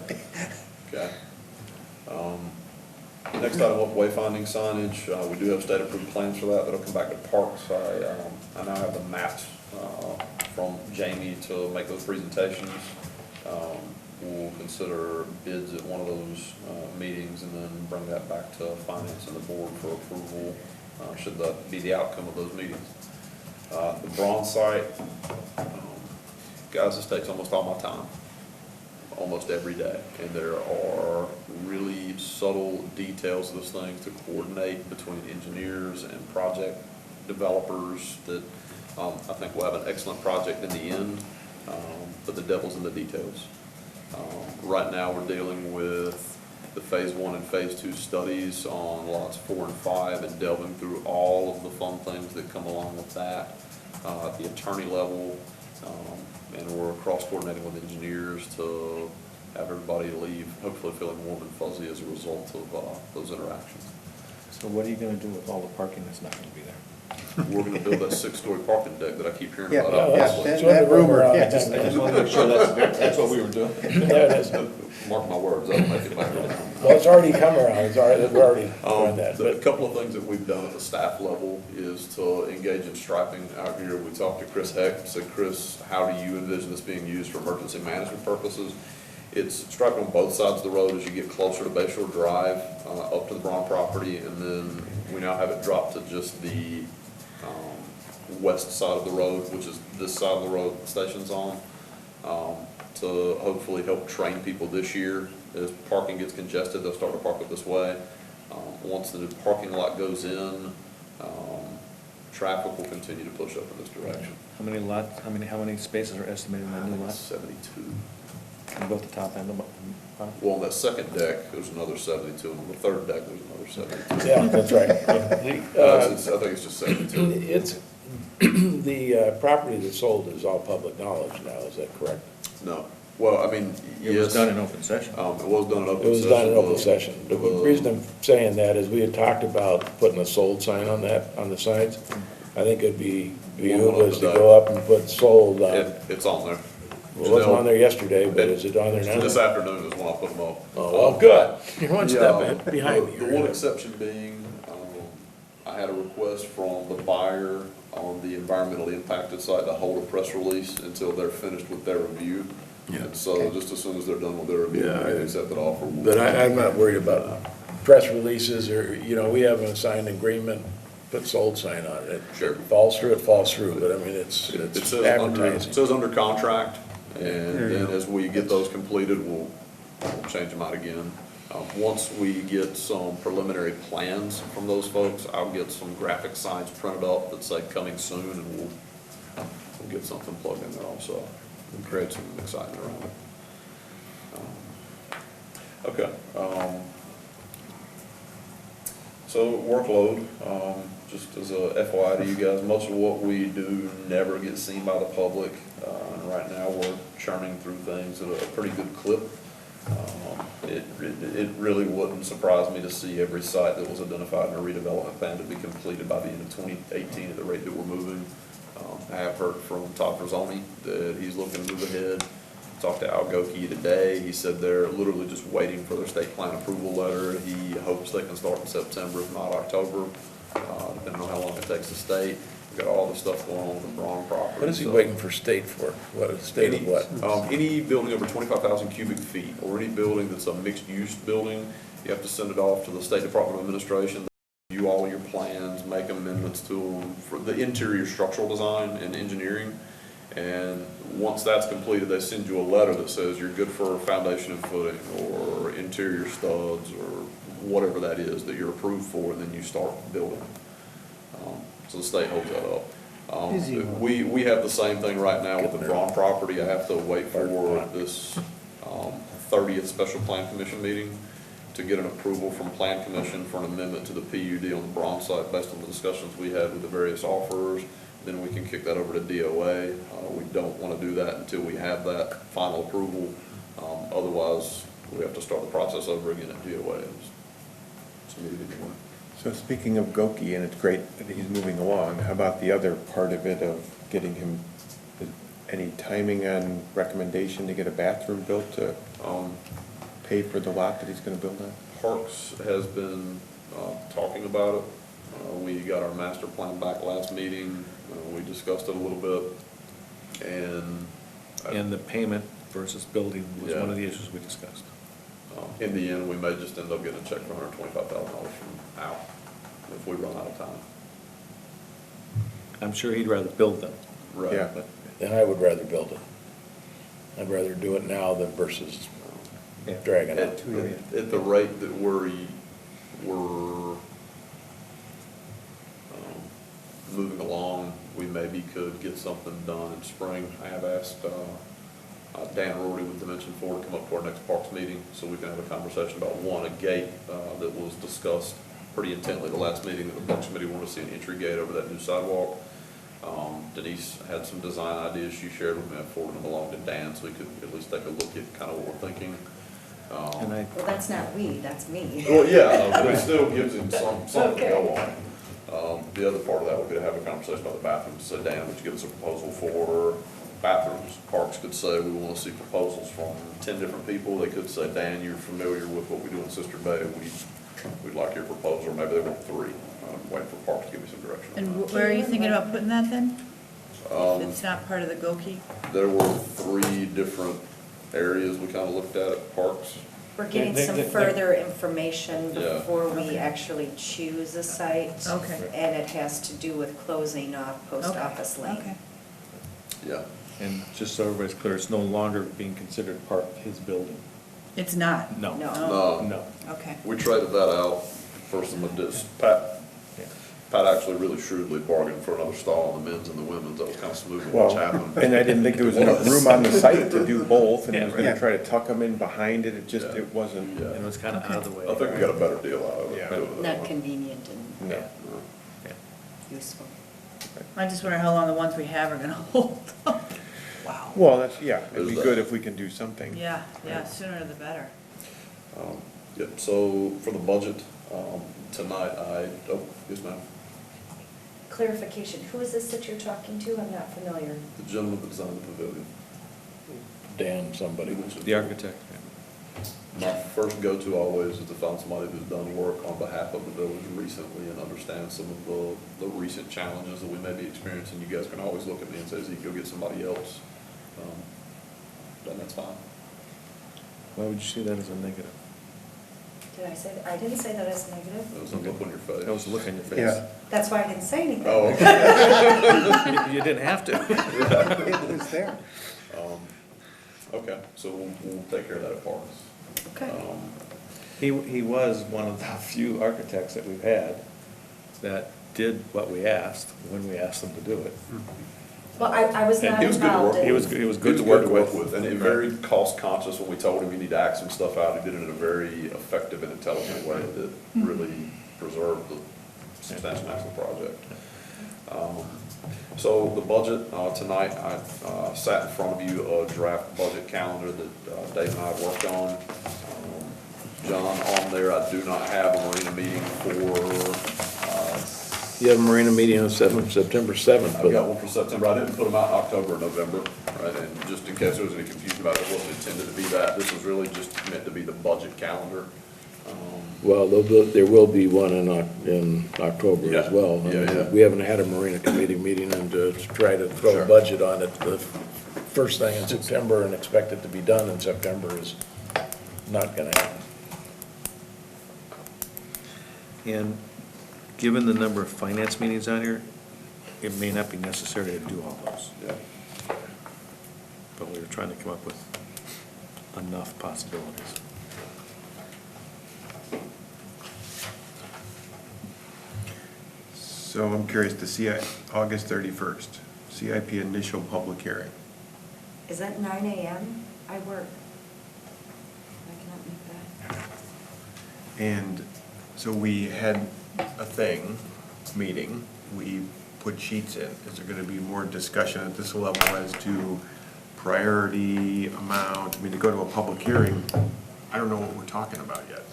Okay. Next item up, wayfinding signage. We do have state-approved plans for that. That'll come back to parks. I now have the maps from Jamie to make those presentations. We'll consider bids at one of those meetings and then bring that back to finance and the board for approval, should that be the outcome of those meetings. The bronze site, guys, this takes almost all my time, almost every day. And there are really subtle details of those things to coordinate between engineers and project developers that I think we'll have an excellent project in the end, but the devil's in the details. Right now, we're dealing with the phase 1 and phase 2 studies on lots 4 and 5 and delving through all of the fun things that come along with that at the attorney level. And we're cross-coordinating with engineers to have everybody leave, hopefully feeling warm and fuzzy as a result of those interactions. So what are you gonna do with all the parking that's not gonna be there? We're gonna build that 6-story parking deck that I keep hearing Yeah, about. Yeah, that's- out that this that rumor, I yeah. just wanna make sure that's what we were doing. Yeah, it is. way. Mark my words, I'll make it back. Well, it's already come around, we're already doing that, A but couple of things that we've done at the staff level is to engage in striping out here. We talked to Chris Heck, said, Chris, how do you envision this being used for emergency management purposes? It's striped on both sides of the road as you get closer to Bayshore Drive, up to the Braun property, and then we now have it dropped to just the west side of the road, which is this side of the road the station's on, to hopefully help train people this year. As parking gets congested, they'll start to park up this way. Once the parking lot goes in, traffic will continue to push up in this direction. How many lots, how many spaces are estimated in I that think new it's lot? 72. On both the top and the bottom? Well, on that second deck, there's another 72, and on the third deck, there's another 72. yeah, that's right. I think it's just 72. It's, the property that's sold is all public knowledge now, is that correct? No. Well, I mean, yes. It was done in open session. It was done in open It was session. done in open session. The reason I'm saying that is we had talked about putting a sold sign on that, on the signs. I think it'd be behooves to go up and put sold on. It's on there. Well, it wasn't on there yesterday, but is it on there now? This afternoon is when I put them up. Oh, well, good. You're one step behind me. The one exception being, I had a request from the buyer on the environmentally impacted site to hold a press release until they're finished with their review. Yeah. And so just as soon as they're done with their review, Yeah, we can accept that offer. But I'm not worried about press releases or, we have a signed agreement put sold sign on it. Sure. It falls through, but I mean, it's It says under, it advertising. says under contract, and There you then go. as we get those completed, we'll change them out again. Once we get some preliminary plans from those folks, I'll get some graphic signs printed up that say coming soon, and we'll get something plugged in there also, and create some excitement around it. Okay. So workload, just as a FYI to you guys, most of what we do never gets seen by the public. And right now, we're churning through things at a pretty good clip. It really wouldn't surprise me to see every site that was identified in a redevelopment plan to be completed by the end of 2018 at the rate that we're moving. I have heard from Todd Rosoni that he's looking to move ahead. Talked to Al Goki today. He said they're literally just waiting for their state plan approval letter. He hopes they can start in September, if not October, depending on how long it takes the state. We've got all the stuff going on with the Braun property. What is he so- waiting for state for? What, state of what? Any building over 25,000 cubic feet, or any building that's a mixed-use building, you have to send it off to the State Department of Administration. They review all your plans, make amendments to them for the interior structural design and engineering. And once that's completed, they send you a letter that says you're good for foundation and footing, or interior studs, or whatever that is that you're approved for, and then you start building. So the state holds that up. Easy one. We have the same thing right now with the Braun property. I have to wait for this 30th Special Plan Commission meeting to get an approval from Plan Commission for an amendment to the PUD on the Braun site based on the discussions we had with the various offerers. Then we can kick that over to DOA. We don't want to do that until we have that final approval. Otherwise, we have to start the process over again at DOA. It's needed anyway. So speaking of Goki, and it's great that he's moving along, how about the other part of it of getting him, any timing on recommendation to get a bathroom built to pay for the lot that he's gonna build on? Parks has been talking about it. We got our master plan back last meeting. We discussed it a little bit. And the payment versus building was Yeah. one of the issues we discussed. In the end, we may just end up getting a check for $125,000 from Al if we run out of time. I'm sure he'd rather build them. Right. Yeah. But Then I would rather build it. I'd rather do it now than versus Yeah. dragging At it. at the rate that we're moving along, we maybe could get something done in spring. I have asked Dan Rory with Dimension 4 to come up to our next Parks meeting so we can have a conversation about, one, a gate that was discussed pretty intently the last meeting, that the Parks Committee wanted to see an entry gate over that new sidewalk. Denise had some design ideas she shared with me. I forwarded them along to Dan so he could at least take a look at kind of what we're thinking. And I, Well, that's not we, that's me. Well, yeah, but it still gives him something to go on. The other part of that would be to have a conversation about the bathrooms. Say, Dan, would you give us a proposal for bathrooms? Parks could say, we want to see proposals from 10 different people. They could say, Dan, you're familiar with what we do in Sister Bay. We'd like your proposal, or maybe they want 3. I'm waiting for Parks to give me some direction on And that. where are you thinking about putting that then? Um, If it's not part of the Goki? There were 3 different areas we kind of looked at Parks. We're getting some They- further information Yeah. before we Okay. actually choose a site. Okay. And it has to do with closing off Post Okay. Office Lane. Okay. Yeah. and just so everybody's clear, it's no longer being considered part of his building. It's not? No. No. Oh, No. okay. We traded that out for some additional, Pat actually really shrewdly bargained for another stall on the men's and the women's. That was kind of smooth when Well, much happened. and I didn't think there was enough room on the site to do both, and I was Yeah. gonna try to tuck them in behind it, Yeah. it wasn't. Yeah. And it was kind of out of the way. I think we got a better deal out of it. Yeah. doing it that Not way. convenient and No. Yeah. useful. I just wonder how long the ones we have are gonna hold. Wow. Well, that's, yeah, it'd be There's that. good if we can do something. Yeah, yeah, sooner the better. Yep, so for the budget, tonight, oh, yes, ma'am. Clarification, who is this that you're talking to? I'm not familiar. The gentleman that designed the pavilion. Dan, somebody. The architect. My first go-to always is to find somebody who's done work on behalf of the village recently and understands some of the recent challenges that we may be experiencing. You guys can always look at me and say, Zeke, go get somebody else. Then that's fine. Why would you see that as a negative? Did I say that? I didn't say that as negative. There's a look on your face. Saturday. That was the look on your face. Yeah. That's why I didn't say anything. Oh, okay. You didn't have to. It was there. Okay, so we'll take care of that at Parks. Okay. He was one of the few architects that we've had that did what we asked, when we asked them to do it. Well, I was And not he was good to involved work in. He was good to work with. And very cost conscious when we told him you need to act some stuff out. He did it in a very effective and intelligent way that really preserved the substantial mass of the project. So the budget, tonight, I sat in front of you a draft budget calendar that Dave and I worked on. John, on there, I do not have a marina meeting You have a marina meeting on September 7th, I've got but one for September. I didn't put them out in October or November, right? And just in case there was any confusion about it, it wasn't intended to be that. This was really just meant to be the budget calendar. well, there will be one in October as Yeah. well. I Yeah, mean, yeah. We haven't had a marina committee meeting, and to try to throw Sure. a budget on it the first thing in September and expect it to be done in September is not gonna happen. And given the number of finance meetings on here, it may not be necessary to do all those. Yeah. But we were trying to come up with enough possibilities. So I'm curious, to see August 31st, CIP initial public hearing. Is that 9 AM? I work. I cannot make that. And so we had a meeting, we put sheets in. Is there gonna be more discussion at this level as to priority, amount? I mean, to go to a public hearing, I don't know what we're talking about yet.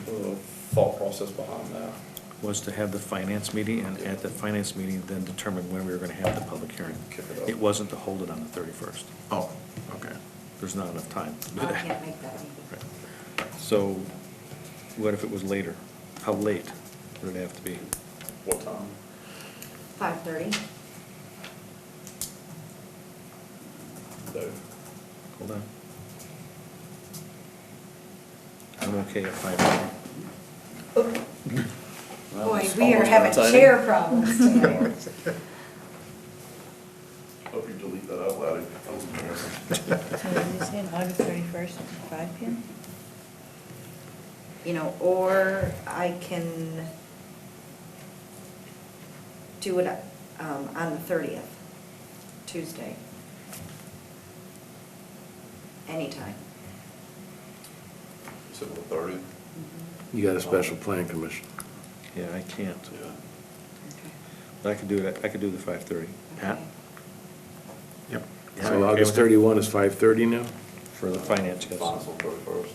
The thought process behind that. Was to have the finance meeting, and at the finance meeting, then determine when we were gonna have the public hearing. Kick it up. It wasn't to hold it on the 31st. Oh, okay. There's not enough time to do I that. can't make that either. Right. So, what if it was later? How late would it have to be? What time? 5:30? Dave? Hold on. I'm okay at 5:30. Boy, we are having chair problems tonight. Hope you delete that out loud. That was embarrassing. So are you saying August 31st at 5 PM? You know, or I can do it on the 30th, Tuesday. Anytime. You said the 30th? You got a special plan commission. Yeah, I can't. Yeah. Okay. But I could do it, I could do the 5:30. Pat? Okay. Yep. So August 31 is 5:30 now? For the finance, yes. Finance on 31st.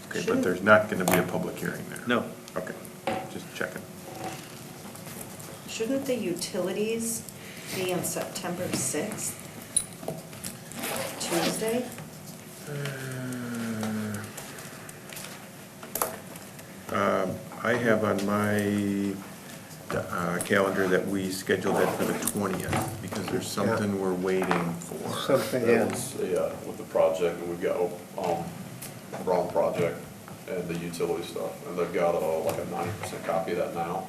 Okay, but there's not gonna be a public hearing there? No. Okay, just checking. Shouldn't the utilities be on September 6th? Tuesday? I have on my calendar that we scheduled that for the 20th, because there's something we're waiting for. Something, That yeah. was, with the project, and we've got, Brown project and the utility stuff, and they've got like a 90% copy of that now.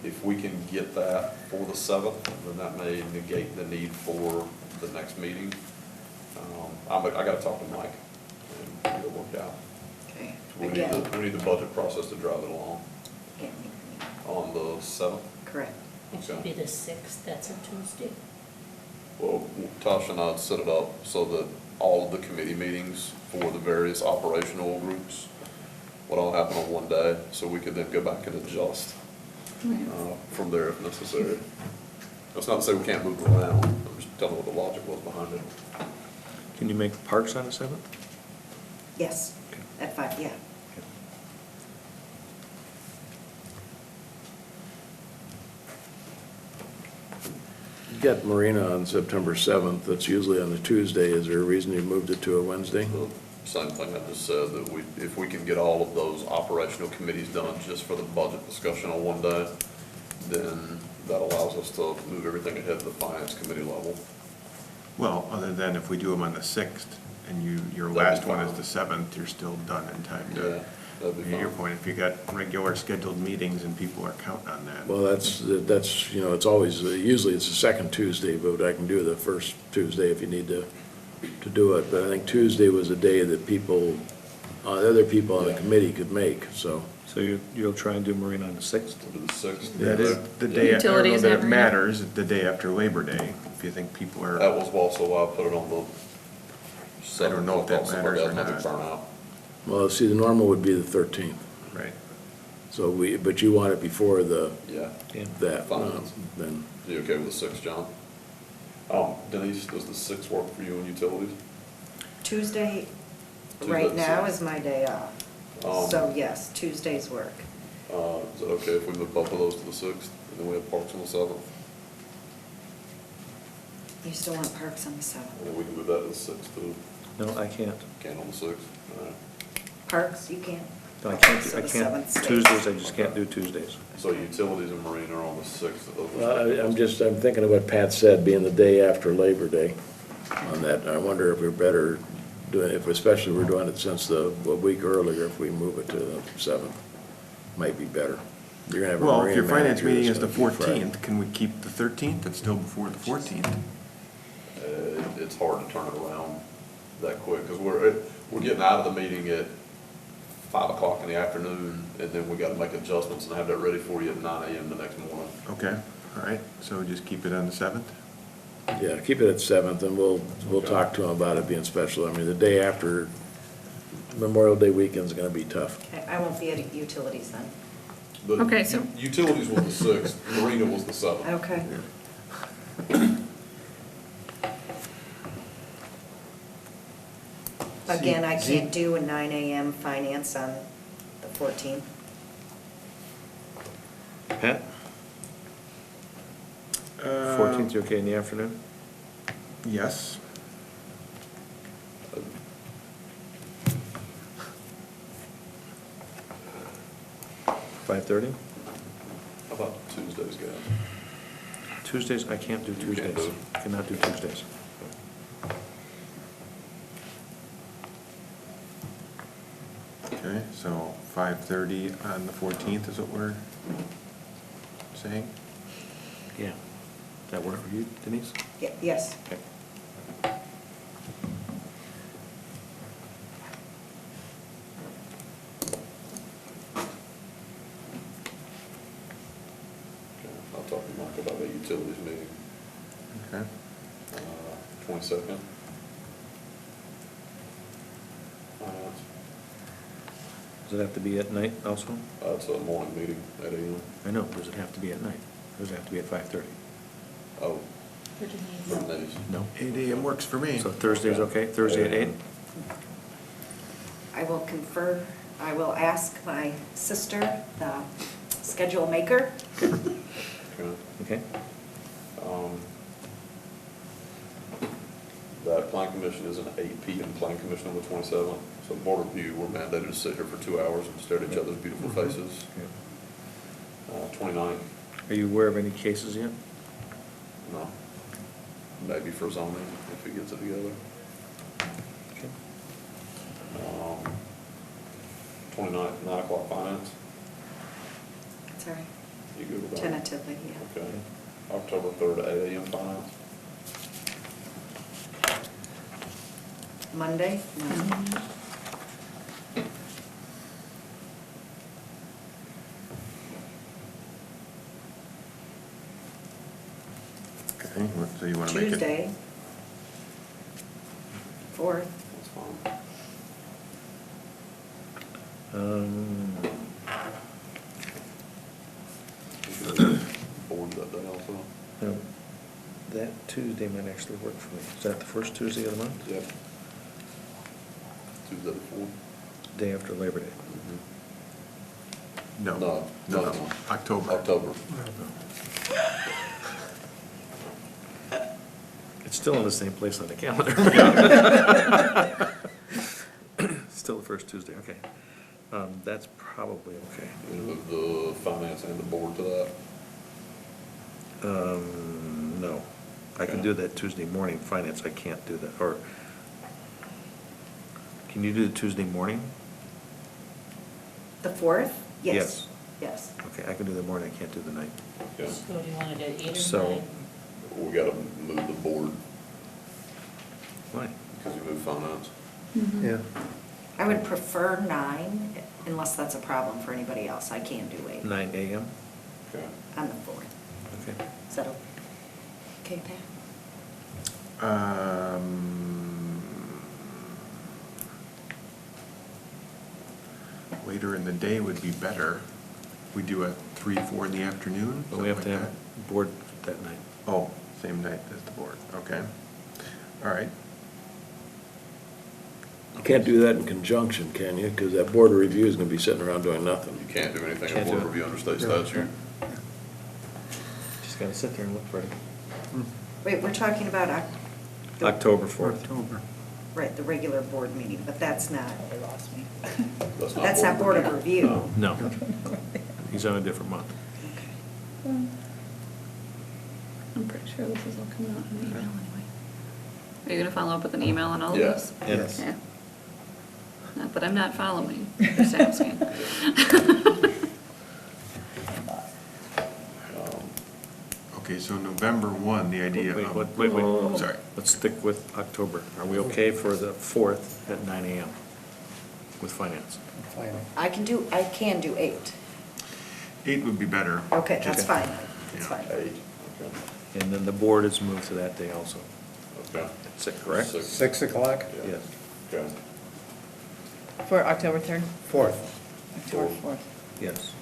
If we can get that for the 7th, then that may negate the need for the next meeting. I gotta talk to Mike and get it worked out. Okay. We need Again, we need the budget process to drive it along can't make the meeting. on the 7th. Correct. It should be the 6th, that's a Tuesday. Well, Tasha and I set it up so that all of the committee meetings for the various operational groups would all happen on one day, so we could then go back and adjust from there if necessary. That's not to say we can't move around, I'm just telling what the logic was behind it. Can you make Parks on the 7th? Yes, at 5, yeah. You got Marina on September 7th, that's usually on a Tuesday. Is there a reason you moved it to a Wednesday? The same thing I just said, that if we can get all of those operational committees done just for the budget discussion on one day, then that allows us to move everything ahead to the finance committee level. Well, other than if we do them on the 6th and your That'd be last one is fine. the 7th, you're still done in time Yeah, to, that'd be to your fine. point, if you got regular scheduled meetings and people are counting on that. Well, that's, it's always, usually it's the second Tuesday, but I can do the first Tuesday if you need to do it. But I think Tuesday was a day that people, other people on the Yeah. committee could make, so. So you'll try and do Marina on the 6th? We'll do the 6th. That is the day, I don't know Utilities that at it Marina? matters, the day after Labor Day, if you think people That are, was also why I put it on the 7th. I don't know if that Something like matters or might be not. burnout. Well, see, the normal would be the 13th. right. So but you want it before Yeah. that, Finance. then, You okay with the 6th, John? Denise, does the 6th work for you and utilities? Tuesday, Tuesday right the now 6th. is my day off. So yes, Tuesdays work. Is it okay if we move both of those to the 6th, and then we have parks on the 7th? You still want parks on the 7th? And then we can move that to the 6th too, No, I can't. can on the 6th, all right. Parks, you can't? No, I can't, So I the can't, 7th stays. Tuesdays, I just can't do Tuesdays. So utilities and marine are on the 6th. well, I'm thinking of what Pat said, being the day after Labor Day on that. I wonder if we're better doing, if especially we're doing it since a week earlier, if we move it to the 7th, might be better. You're gonna have a Well, if marina your finance manager meeting that's is the gonna be Friday. 14th, can we keep the 13th? It's still before the 14th. It's hard to turn it around that quick, because we're getting out of the meeting at 5 o'clock in the afternoon, and then we gotta make adjustments and have that ready for you at 9 AM the next morning. Okay, all right, so just keep it on the 7th? Yeah, keep it at 7th, and we'll talk to him about it being special. I mean, the day after Memorial Day weekend's gonna be tough. Okay, I won't be at utilities then. But Okay, so- Utilities was the 6th, marina was the 7th. Okay. Again, I can't do a 9 AM finance on the 14th. Pat, Uh, 14th, you okay in the afternoon? Yes. Five 5:30? How about Tuesdays, guys? Tuesdays, I can't do You can't Tuesdays. do. Cannot do Tuesdays. Okay, so 5:30 on the 14th is what we're saying? Yeah. That work for you, Denise? Yes. Okay. Okay, I'll talk to Mike about that utilities meeting. Okay. 22nd. Finance. Does it have to be at night also? It's a morning meeting at 8 AM. I know, does it have to be at night? Does it have to be at 5:30? Oh, For Denise. for Denise. No. 8 AM works for me. So Thursday's okay? Thursday at 8? I will confer, I will ask my sister, the schedule maker. Okay. Okay. That plan commission is an 8 PM plan commission on the 27th. So board review, we're mandated to sit here for 2 hours and stare at each other's beautiful faces. 29th, Are you aware of any cases yet? no. Maybe for zoning, if he gets it together. Okay. 29th, 9 o'clock finance. Sorry, You good with that? tentatively, yeah. Okay. October 3rd at 8 AM finance. Monday? No. Okay, so you want to make it? Tuesday. 4th. That's fine. You should have board that day also. No, that Tuesday might actually work for me. Is that the first Tuesday of the month? Yep. Tuesday the 4th. Day after Labor Day. No. No, no. October. October. It's still in the same place on the calendar. Still the first Tuesday, okay. That's probably okay. You move the finance and the board to that. No, I can do that Tuesday morning, finance, I can't do that, or, Can you do the Tuesday morning? The 4th? Yes. Yes. Yes. Okay, I can do the morning, I can't do the night. Okay. So do you want to do 8 or 9? So- We gotta move the board Why? because you moved finance. Yeah. I would prefer 9, unless that's a problem for anybody else. I can do 8 9 AM? Okay. on the 4th. Okay. Is that okay, Pat? Later in the day would be better. We do a 3, 4 in the afternoon? But we have to something have like a board that night. that? Oh, same night as the board, okay. All right. You can't do that in conjunction, can you? Because that board of review is gonna be sitting around doing nothing. You can't do anything Can't in board do it. review under state statute. Just gotta sit there and look pretty. Wait, we're talking about October 4th. October. right, the regular board meeting, but that's not, They lost me. that's not board of review. No, he's on a different month. I'm pretty sure this is all coming out in an email anyway. Are you gonna follow up with an email on all of Yeah. this? Yes. Yeah. Not that I'm not following, just asking. Okay, so November 1, the idea Wait, of. wait. Sorry. Let's stick with October. Are we okay for the 4th at 9 AM with finance? I can do 8. 8 would be better. Okay, that's Okay. fine. That's Yeah. fine. 8, okay. And then the board is moved to that day also. Okay. Is that correct? 6 o'clock? Yeah. Yes. Okay. For October 3rd? 4th. October 4th. Yes.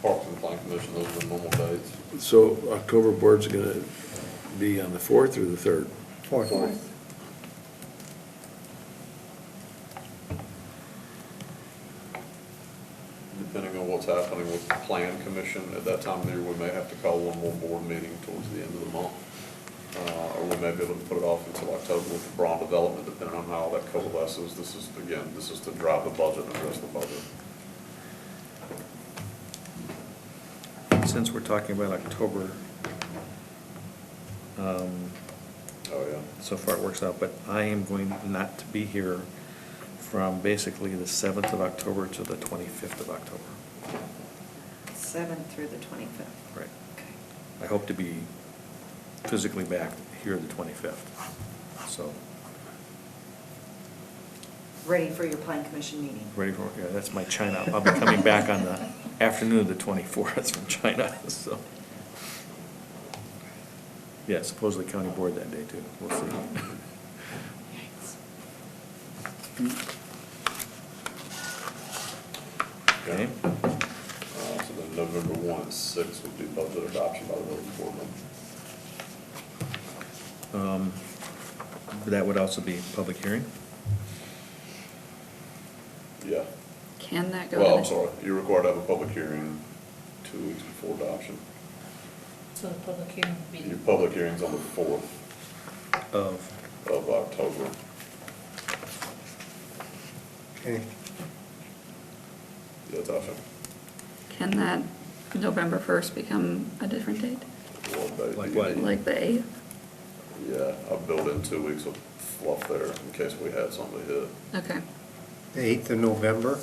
Parks and Plan Commission, those are the normal dates. So October board's gonna be on the 4th or the 3rd? 4th. Depending on what's happening with the Plan Commission, at that time of the year, we may have to call one more board meeting towards the end of the month. Or we may be able to put it off until October with the Brown Development, depending on how that coalesces. This is to drive the budget and address the budget. Since we're talking about October, Oh, yeah. so far it works out, but I am going not to be here from basically the 7th of October to the 25th of October. 7th through the 25th. Right. Okay. I hope to be physically back here the 25th, so, Ready for your Plan Commission meeting. ready for, yeah, that's my China. I'll be coming back on the afternoon of the 24th from China, so. Yeah, supposedly county board that day too, we'll see. Okay, So then November 1 and 6 would be budget adoption by the village board. that would also be public hearing? Yeah. Can that go? Well, to I'm the- sorry, you're required to have a public hearing 2 weeks before adoption. So the public hearing would be. Your public hearing's on the 4th Of, of October. Okay. Yeah, Tasha? Can that November 1st become a different date? What date do Like you what? need? Like the 8th? Yeah, I've built in 2 weeks of fluff there in case we had something to hit. Okay. The 8th of November?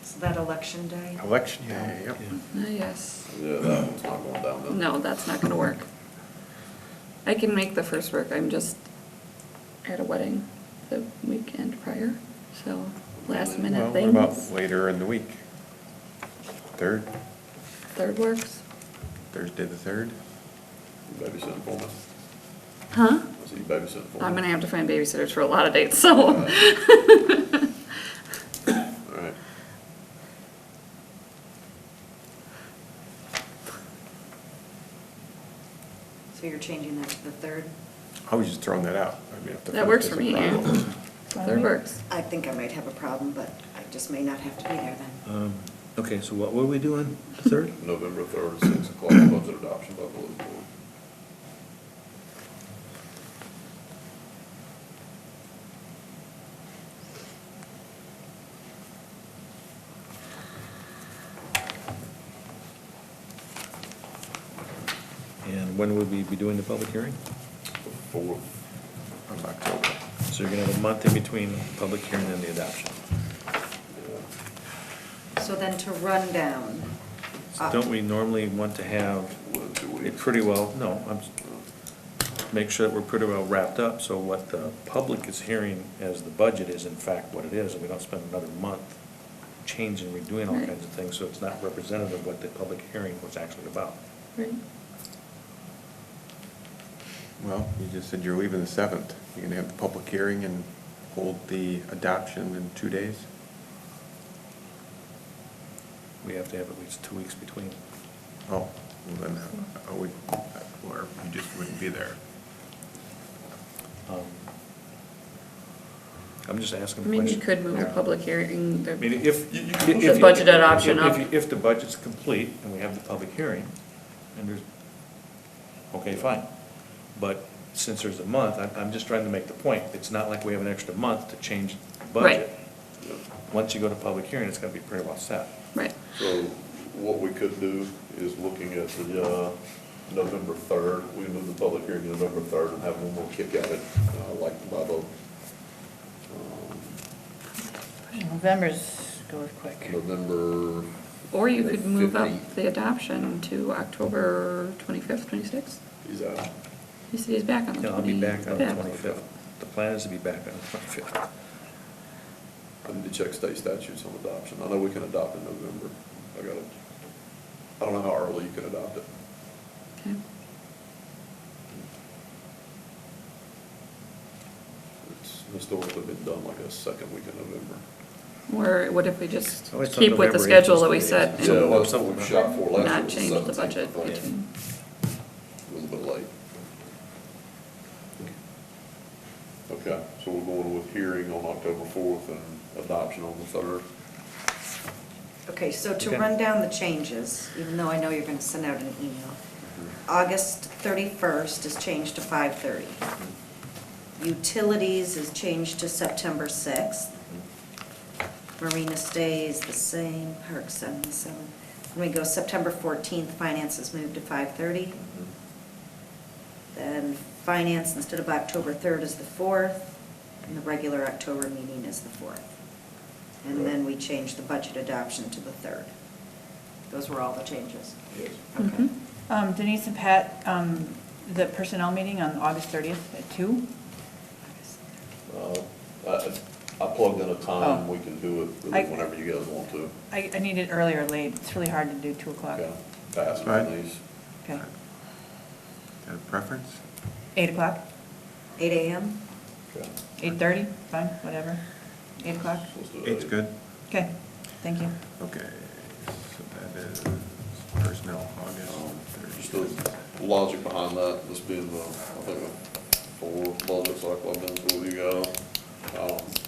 Is that election day? Election day, yep. Yes. Yeah, that one's not going down then. No, that's not gonna work. I can make the 1st work, I'm just at a wedding the weekend prior, so last Well, minute what things. about later in the week? 3rd, 3rd works? Thursday the 3rd? You babysitting for me? Huh? So you babysitting for me? I'm gonna have to find babysitters for a lot of dates, so. All right. So you're changing that to the 3rd? I was just throwing that out. I mean, if the That 1st works for isn't me. viable. 3rd works. I think I might have a problem, but I just may not have to be there then. okay, so what are we doing, the 3rd? November 3rd, 6 o'clock, budget adoption by village board. And when would we be doing the public hearing? 4th. of October. So you're gonna have a month in between public hearing and the adoption. So then to run down. So don't we normally want to have 1 2 it weeks. pretty well, no, make sure that we're pretty well wrapped up, so what the public is hearing as the budget is in fact what it is, and we don't spend another month changing, redoing all Right. kinds of things, so it's not representative of what the public hearing was actually about. Right. Well, you just said you're leaving the 7th. You're gonna have the public hearing and hold the adoption in 2 days? We have to have at least 2 weeks between. Oh, well then, or you just wouldn't be there. I'm just asking I a mean, question. you could move the Yeah. public hearing, I mean, the, if. The budget adoption up. If the budget's complete and we have the public hearing, and there's, okay, fine. But since there's a month, I'm just trying to make the point, it's not like we have an extra month to change the Right. budget. Once you go to public hearing, it's gonna be pretty well set. right. So what we could do is looking at the November 3rd, we move the public hearing to November 3rd and have one more kick at it, like by the November's goes quick. November. Or you could move up 15th. the adoption to October 25th, 26th. He's out. He said he's back on the 25th. Yeah, I'll be back on the 25th. The plan is to be back on the 25th. I need to check state statutes on adoption. I know we can adopt in November. I don't know how early you can adopt it. Okay. It's historically been done like a second week in November. Or what if we just I always thought keep with the November schedule 8th that we was the set eighth. and Yeah, well, that's what we shot for last year. not was change the 17th, budget I think. between? A little bit late. Okay, so we're going with hearing on October 4th and adoption on the 3rd. Okay, so to Okay. run down the changes, even though I know you're gonna send out an email. August 31st is changed to 5:30. Utilities is changed to September 6th. Marina stays the same, Park 77. When we go September 14th, finance is moved to 5:30. Then finance, instead of October 3rd, is the 4th, and the regular October meeting is the 4th. And then we changed the budget adoption to the 3rd. Those were all the changes? Yes. Okay. Denise and Pat, the personnel meeting on August 30th at 2? I plugged in a time, Oh. we can do it really whenever you guys want to. I need it early or late. It's really hard to do 2 o'clock. Okay, pass it Right. on these. Okay. Got a preference? 8 o'clock? 8 a.m.? Okay. 8:30? Fine, whatever. 8 o'clock? So let's do it. 8's good? Okay, thank you. Okay, so that is personnel, Just August 30th. the logic behind that, this being the, I think, the 4th budget cycle I've been through with you guys.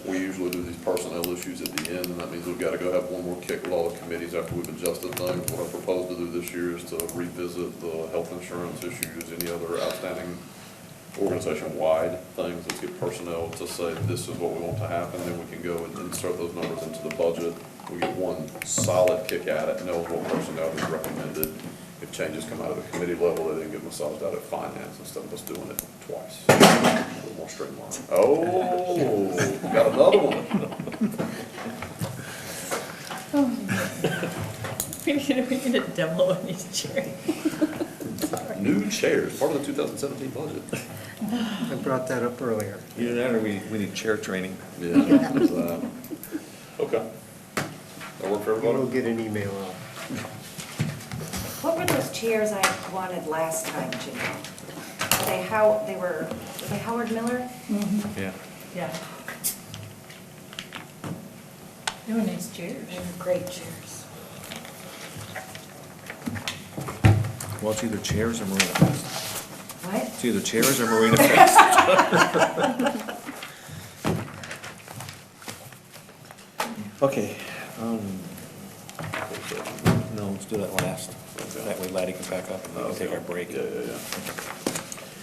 We usually do these personnel issues at the end, and that means we've got to go have one more kick with all the committees after we've adjusted things. What I propose to do this year is to revisit the health insurance issues, any other outstanding organization-wide things. Let's get personnel to say, this is what we want to happen, then we can go and insert those numbers into the budget. We get one solid kick at it, knows what personnel is recommended. If changes come out of the committee level, they then get massaged out at finance instead of us doing it twice. A little more streamlined. Oh, got another one. We need a demo of these chairs. New chairs, part of the 2017 budget. I brought that up earlier. Either that or we need chair training. Yeah, there's that. Okay. That work for We'll everybody? get an email out. What were those chairs I wanted last time, Jimmy? Were they Howard Miller? Yeah. Yeah. They were nice chairs. They were great chairs. Well, it's either chairs or Marina Fest. What? It's either chairs or Marina Fest. Okay. No, let's do that last. That way Laddie can back up and we can take our break. Yeah.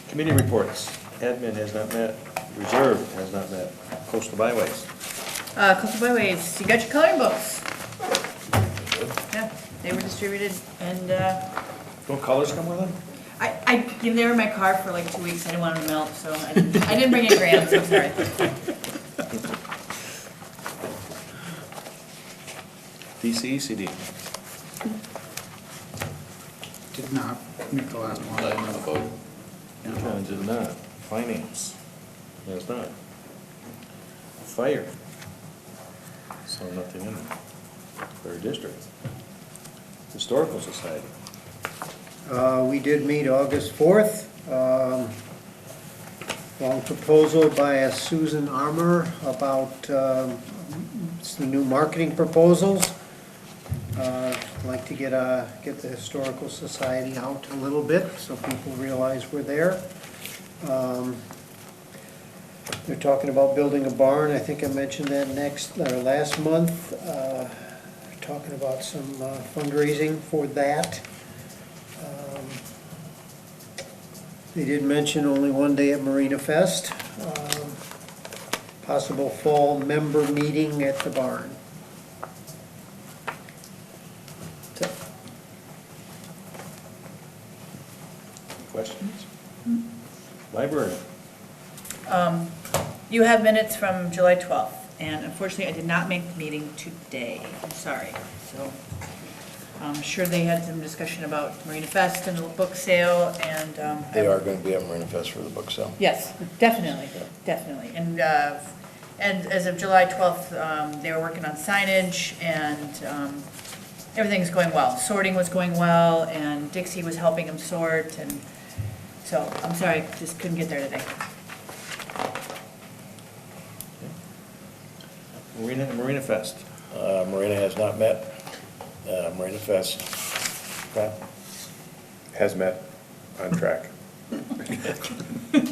Committee reports. Admin has not met. Reserve has not met. Coastal byways. Coastal Byways, you got your coloring books. Yeah, they were distributed and, Don't colors come with them? They were in my car for like 2 weeks, I didn't want them to melt, so I didn't bring any grams, I'm sorry. DCECD. Did not make the last one. Item on the vote. John did not. Finance, there's not. Fire, so nothing in there. Fire district. Historical Society. We did meet August 4th. Long proposal by Susan Armour about it's the new marketing proposals. I'd like to get the Historical Society out a little bit so people realize we're there. They're talking about building a barn. I think I mentioned that last month. They're talking about some fundraising for that. They did mention only one day at Marina Fest. Possible fall member meeting at the barn. Questions? Library. You have minutes from July 12th, and unfortunately, I did not make the meeting today, I'm sorry. So, I'm sure they had some discussion about Marina Fest and the book sale, and. They are going to be at Marina Fest for the book sale. Yes, definitely, definitely. And as of July 12th, they were working on signage, and everything's going well. Sorting was going well, and Dixie was helping them sort, and so, I'm sorry, just couldn't get there today. Marina Fest. Marina has not met. Marina Fest. Pat? Has met, on track,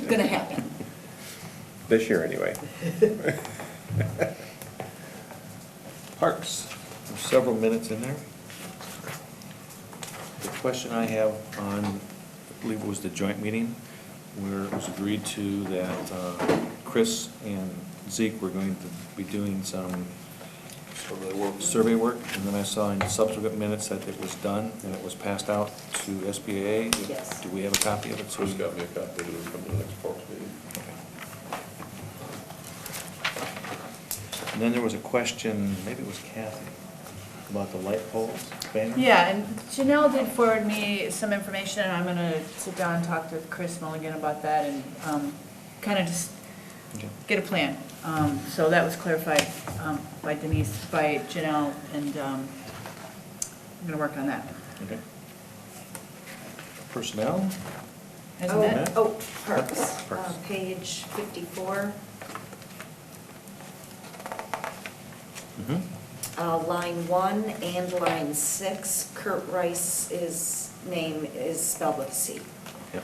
Gonna happen. this year anyway. Parks. There's several minutes in there. The question I have on, I believe it was the joint meeting, where it was agreed to that Chris and Zeke were going to be doing some survey work, and then I saw in subsequent minutes that it was done and it was passed out to SBAA. Yes. Do we have a copy of it? Chris got me a copy of it, come to the next Parks meeting. And then there was a question, maybe it was Kathy, about the light poles, banner? Yeah, and Janelle did forward me some information, and I'm gonna sit down and talk to Chris Mulligan about that, and kind of just Okay. get a plan. So that was clarified by Denise, by Janelle, and I'm gonna work on that. Okay. Personnel? Hasn't it? Oh, Parks, Parks. page 54, line 1 and line 6, Kurt Rice's name is spelled with a C. Yep.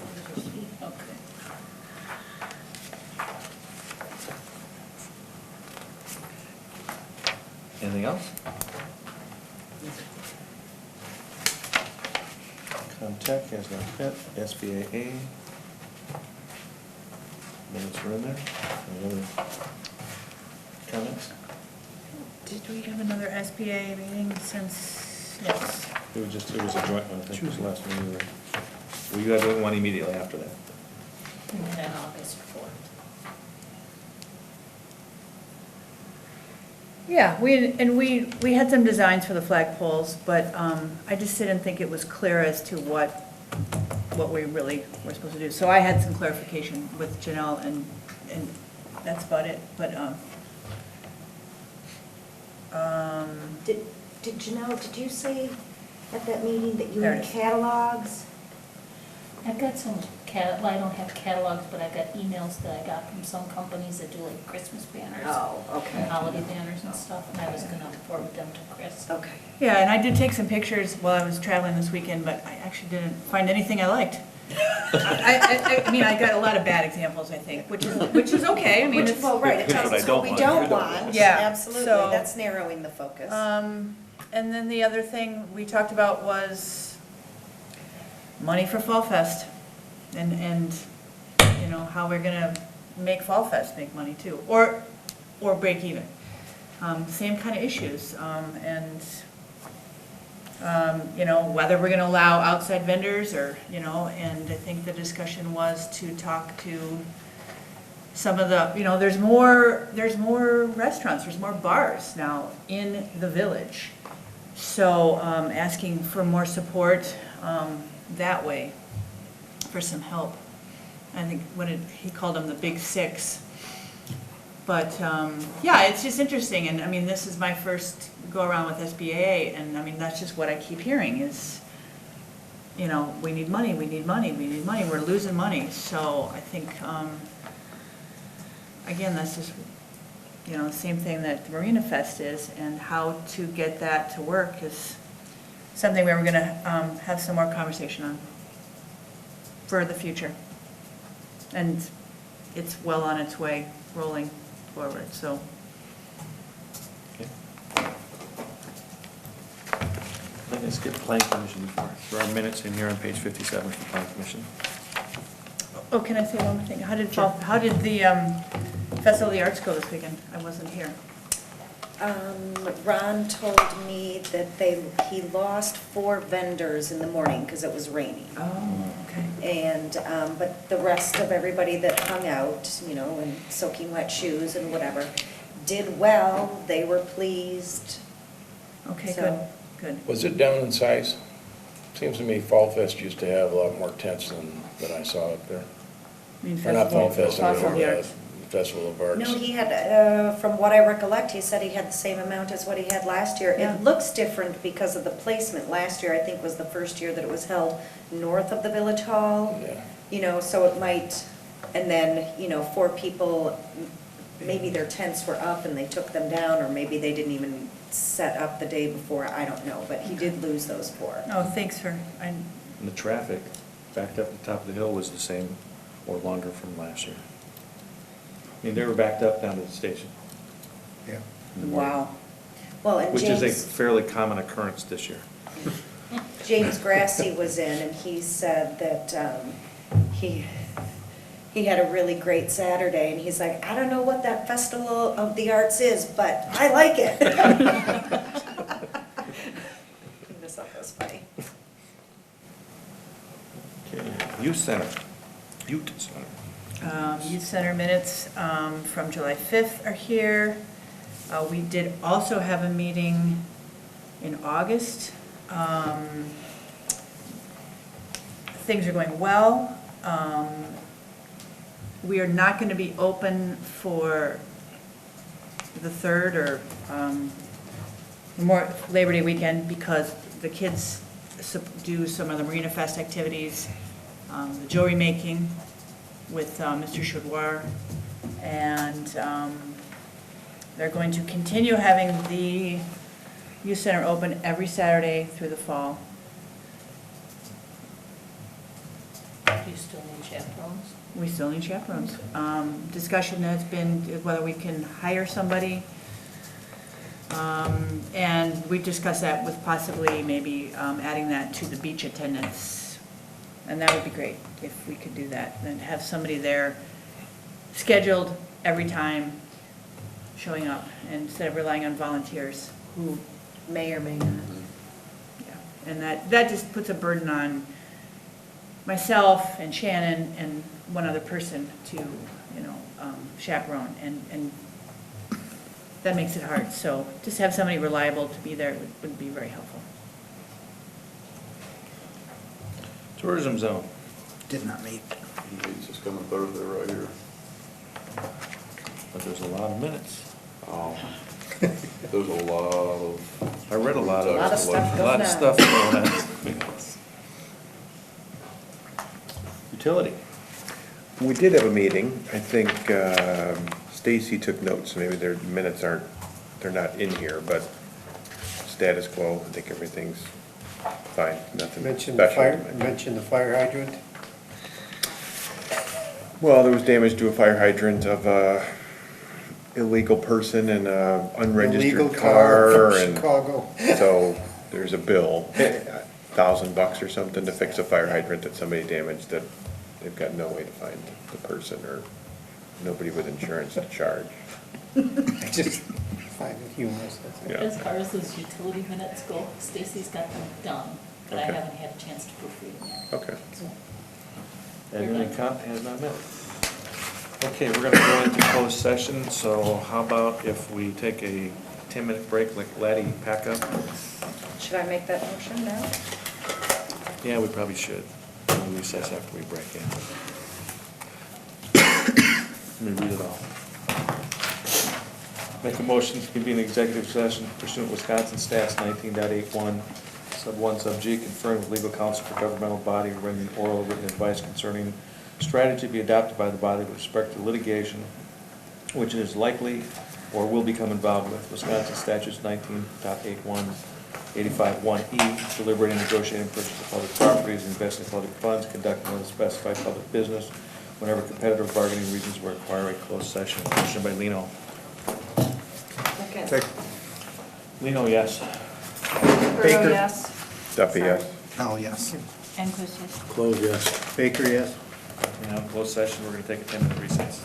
Okay. Anything else? Comtech has not met, SBAA. Minutes are in there. Any other comments? Did we have another SBA meeting since, yes. It was a joint one, I think, it was the last one we were. Well, you had one immediately after that. And then August 4th. Yeah, we had some designs for the flagpoles, but I just didn't think it was clear as to what we really were supposed to do. So I had some clarification with Janelle, and that's about it, but, Did Janelle, did you say at that meeting that you There it had is. catalogs? I've got some, well, I don't have catalogs, but I've got emails that I got from some companies that do like Christmas banners. Oh, okay. And holiday banners and stuff, and I was gonna forward them to Chris. Okay. yeah, and I did take some pictures while I was traveling this weekend, but I actually didn't find anything I liked. I mean, I got a lot of bad examples, I think, which is okay, I mean, it's. Well, right, it Here's tells what I us don't what we want. don't want. Yeah, Absolutely, so- that's narrowing the focus. And then the other thing we talked about was money for Fall Fest, and, you know, how we're gonna make Fall Fest make money too, or break even. Same kind of issues, and You know, whether we're gonna allow outside vendors or, you know, and I think the discussion was to talk to some of the, you know, there's more restaurants, there's more bars now in the village. So, asking for more support, that way, for some help. I think he called them the Big Six. But, yeah, it's just interesting, and I mean, this is my first go-around with SBA, and I mean, that's just what I keep hearing is, you know, we need money, we need money, we need money, we're losing money. So I think, again, that's just, you know, the same thing that the Marina Fest is, and how to get that to work is something we were gonna have some more conversation on for the future. And it's well on its way, rolling forward, so. Let's get Planning Commission before. There are minutes in here on page 57 for Planning Commission. Oh, can I say one more thing? How did the Festival of the Arts go this weekend? I wasn't here. Ron told me that he lost 4 vendors in the morning because it was raining. Oh, okay. And, but the rest of everybody that hung out, you know, in soaking wet shoes and whatever, did well. They were pleased. Okay, So- good. Was it down in size? Seems to me Fall Fest used to have a lot more tents than I saw up there. I mean, Or not Fall Festival of Festival, the Arts. Festival of Arts. No, he had, from what I recollect, he said he had the same amount as what he had last year. Yeah. It looks different because of the placement. Last year, I think, was the first year that it was held north of the Village Hall. Yeah. You know, so it might, and then, you know, 4 people, maybe their tents were up and they took them down, or maybe they didn't even set up the day before, I don't know, but he did lose those 4. Oh, thanks for, And the traffic backed up the top of the hill was the same or longer from last year. I mean, they were backed up down to the station. Yeah. in the morning, wow. Well, and Which is a James, fairly common occurrence this year. James Grassy was in, and he said that he had a really great Saturday, and he's like, I don't know what that Festival of the Arts is, but I like it. This was funny. Okay, Youth Center. Youth Center. Youth Center minutes from July 5th are here. We did also have a meeting in August. Things are going well. We are not going to be open for the 3rd or more Labor Day weekend because the kids do some of the Marina Fest activities, the jewelry making with Mr. Choudoir, and they're going to continue having the youth center open every Saturday through the fall. Do you still need chaperones? We still need chaperones. Discussion has been whether we can hire somebody. And we discussed that with possibly maybe adding that to the beach attendance. And that would be great if we could do that, and have somebody there scheduled every time showing up, instead of relying on volunteers who, May or may not. yeah. And that just puts a burden on myself and Shannon and one other person to, you know, chaperone, and that makes it hard. So just have somebody reliable to be there would be very helpful. Tourism Zone. Did not meet. It's just coming Thursday right here. But there's a lot of minutes. There's a lot of. I read a lot of. A lot of stuff A lot of going stuff going on. Utility. We did have a meeting. I think Stacy took notes. Maybe their minutes they're not in here, but status quo, I think everything's fine, nothing Mentioned the special. mentioned the fire hydrant. Well, there was damage to a fire hydrant of a illegal person in a Illegal unregistered car car, from and Chicago. so there's a bill, $1,000 or something to fix a fire hydrant that somebody damaged, that they've got no way to find the person, or nobody with insurance to charge. I just find it humorous, that's it. Yeah. As far as those utility minutes go, Stacy's got them done, but I Okay. haven't had a chance to proofread them yet. Okay. So, Admin has not met. Okay, we're gonna go into closed session, so how about if we take a 10-minute break, like Laddie pack up? Should I make that motion now? Yeah, we probably should. We'll recess after we break in. Let me read it all. Make a motion to convene an executive session pursuant to Wisconsin Stats 19.81, sub 1, sub G, conferring with legal counsel for governmental body, rendering oral or written advice concerning strategy to be adopted by the body with respect to litigation which it is likely or will become involved with. Wisconsin statutes 19.81, 85(1)E, deliberating, negotiating, purchase of public properties, investing public funds, conducting unspecified public business, whenever competitive bargaining reasons require a closed session. Motion by Lino. Second. Lino, yes. Baker. Yes. Duffy, yes. Oh, yes. And Chris, yes. Close, yes. Baker, yes? Now, closed session, we're gonna take a 10-minute recess.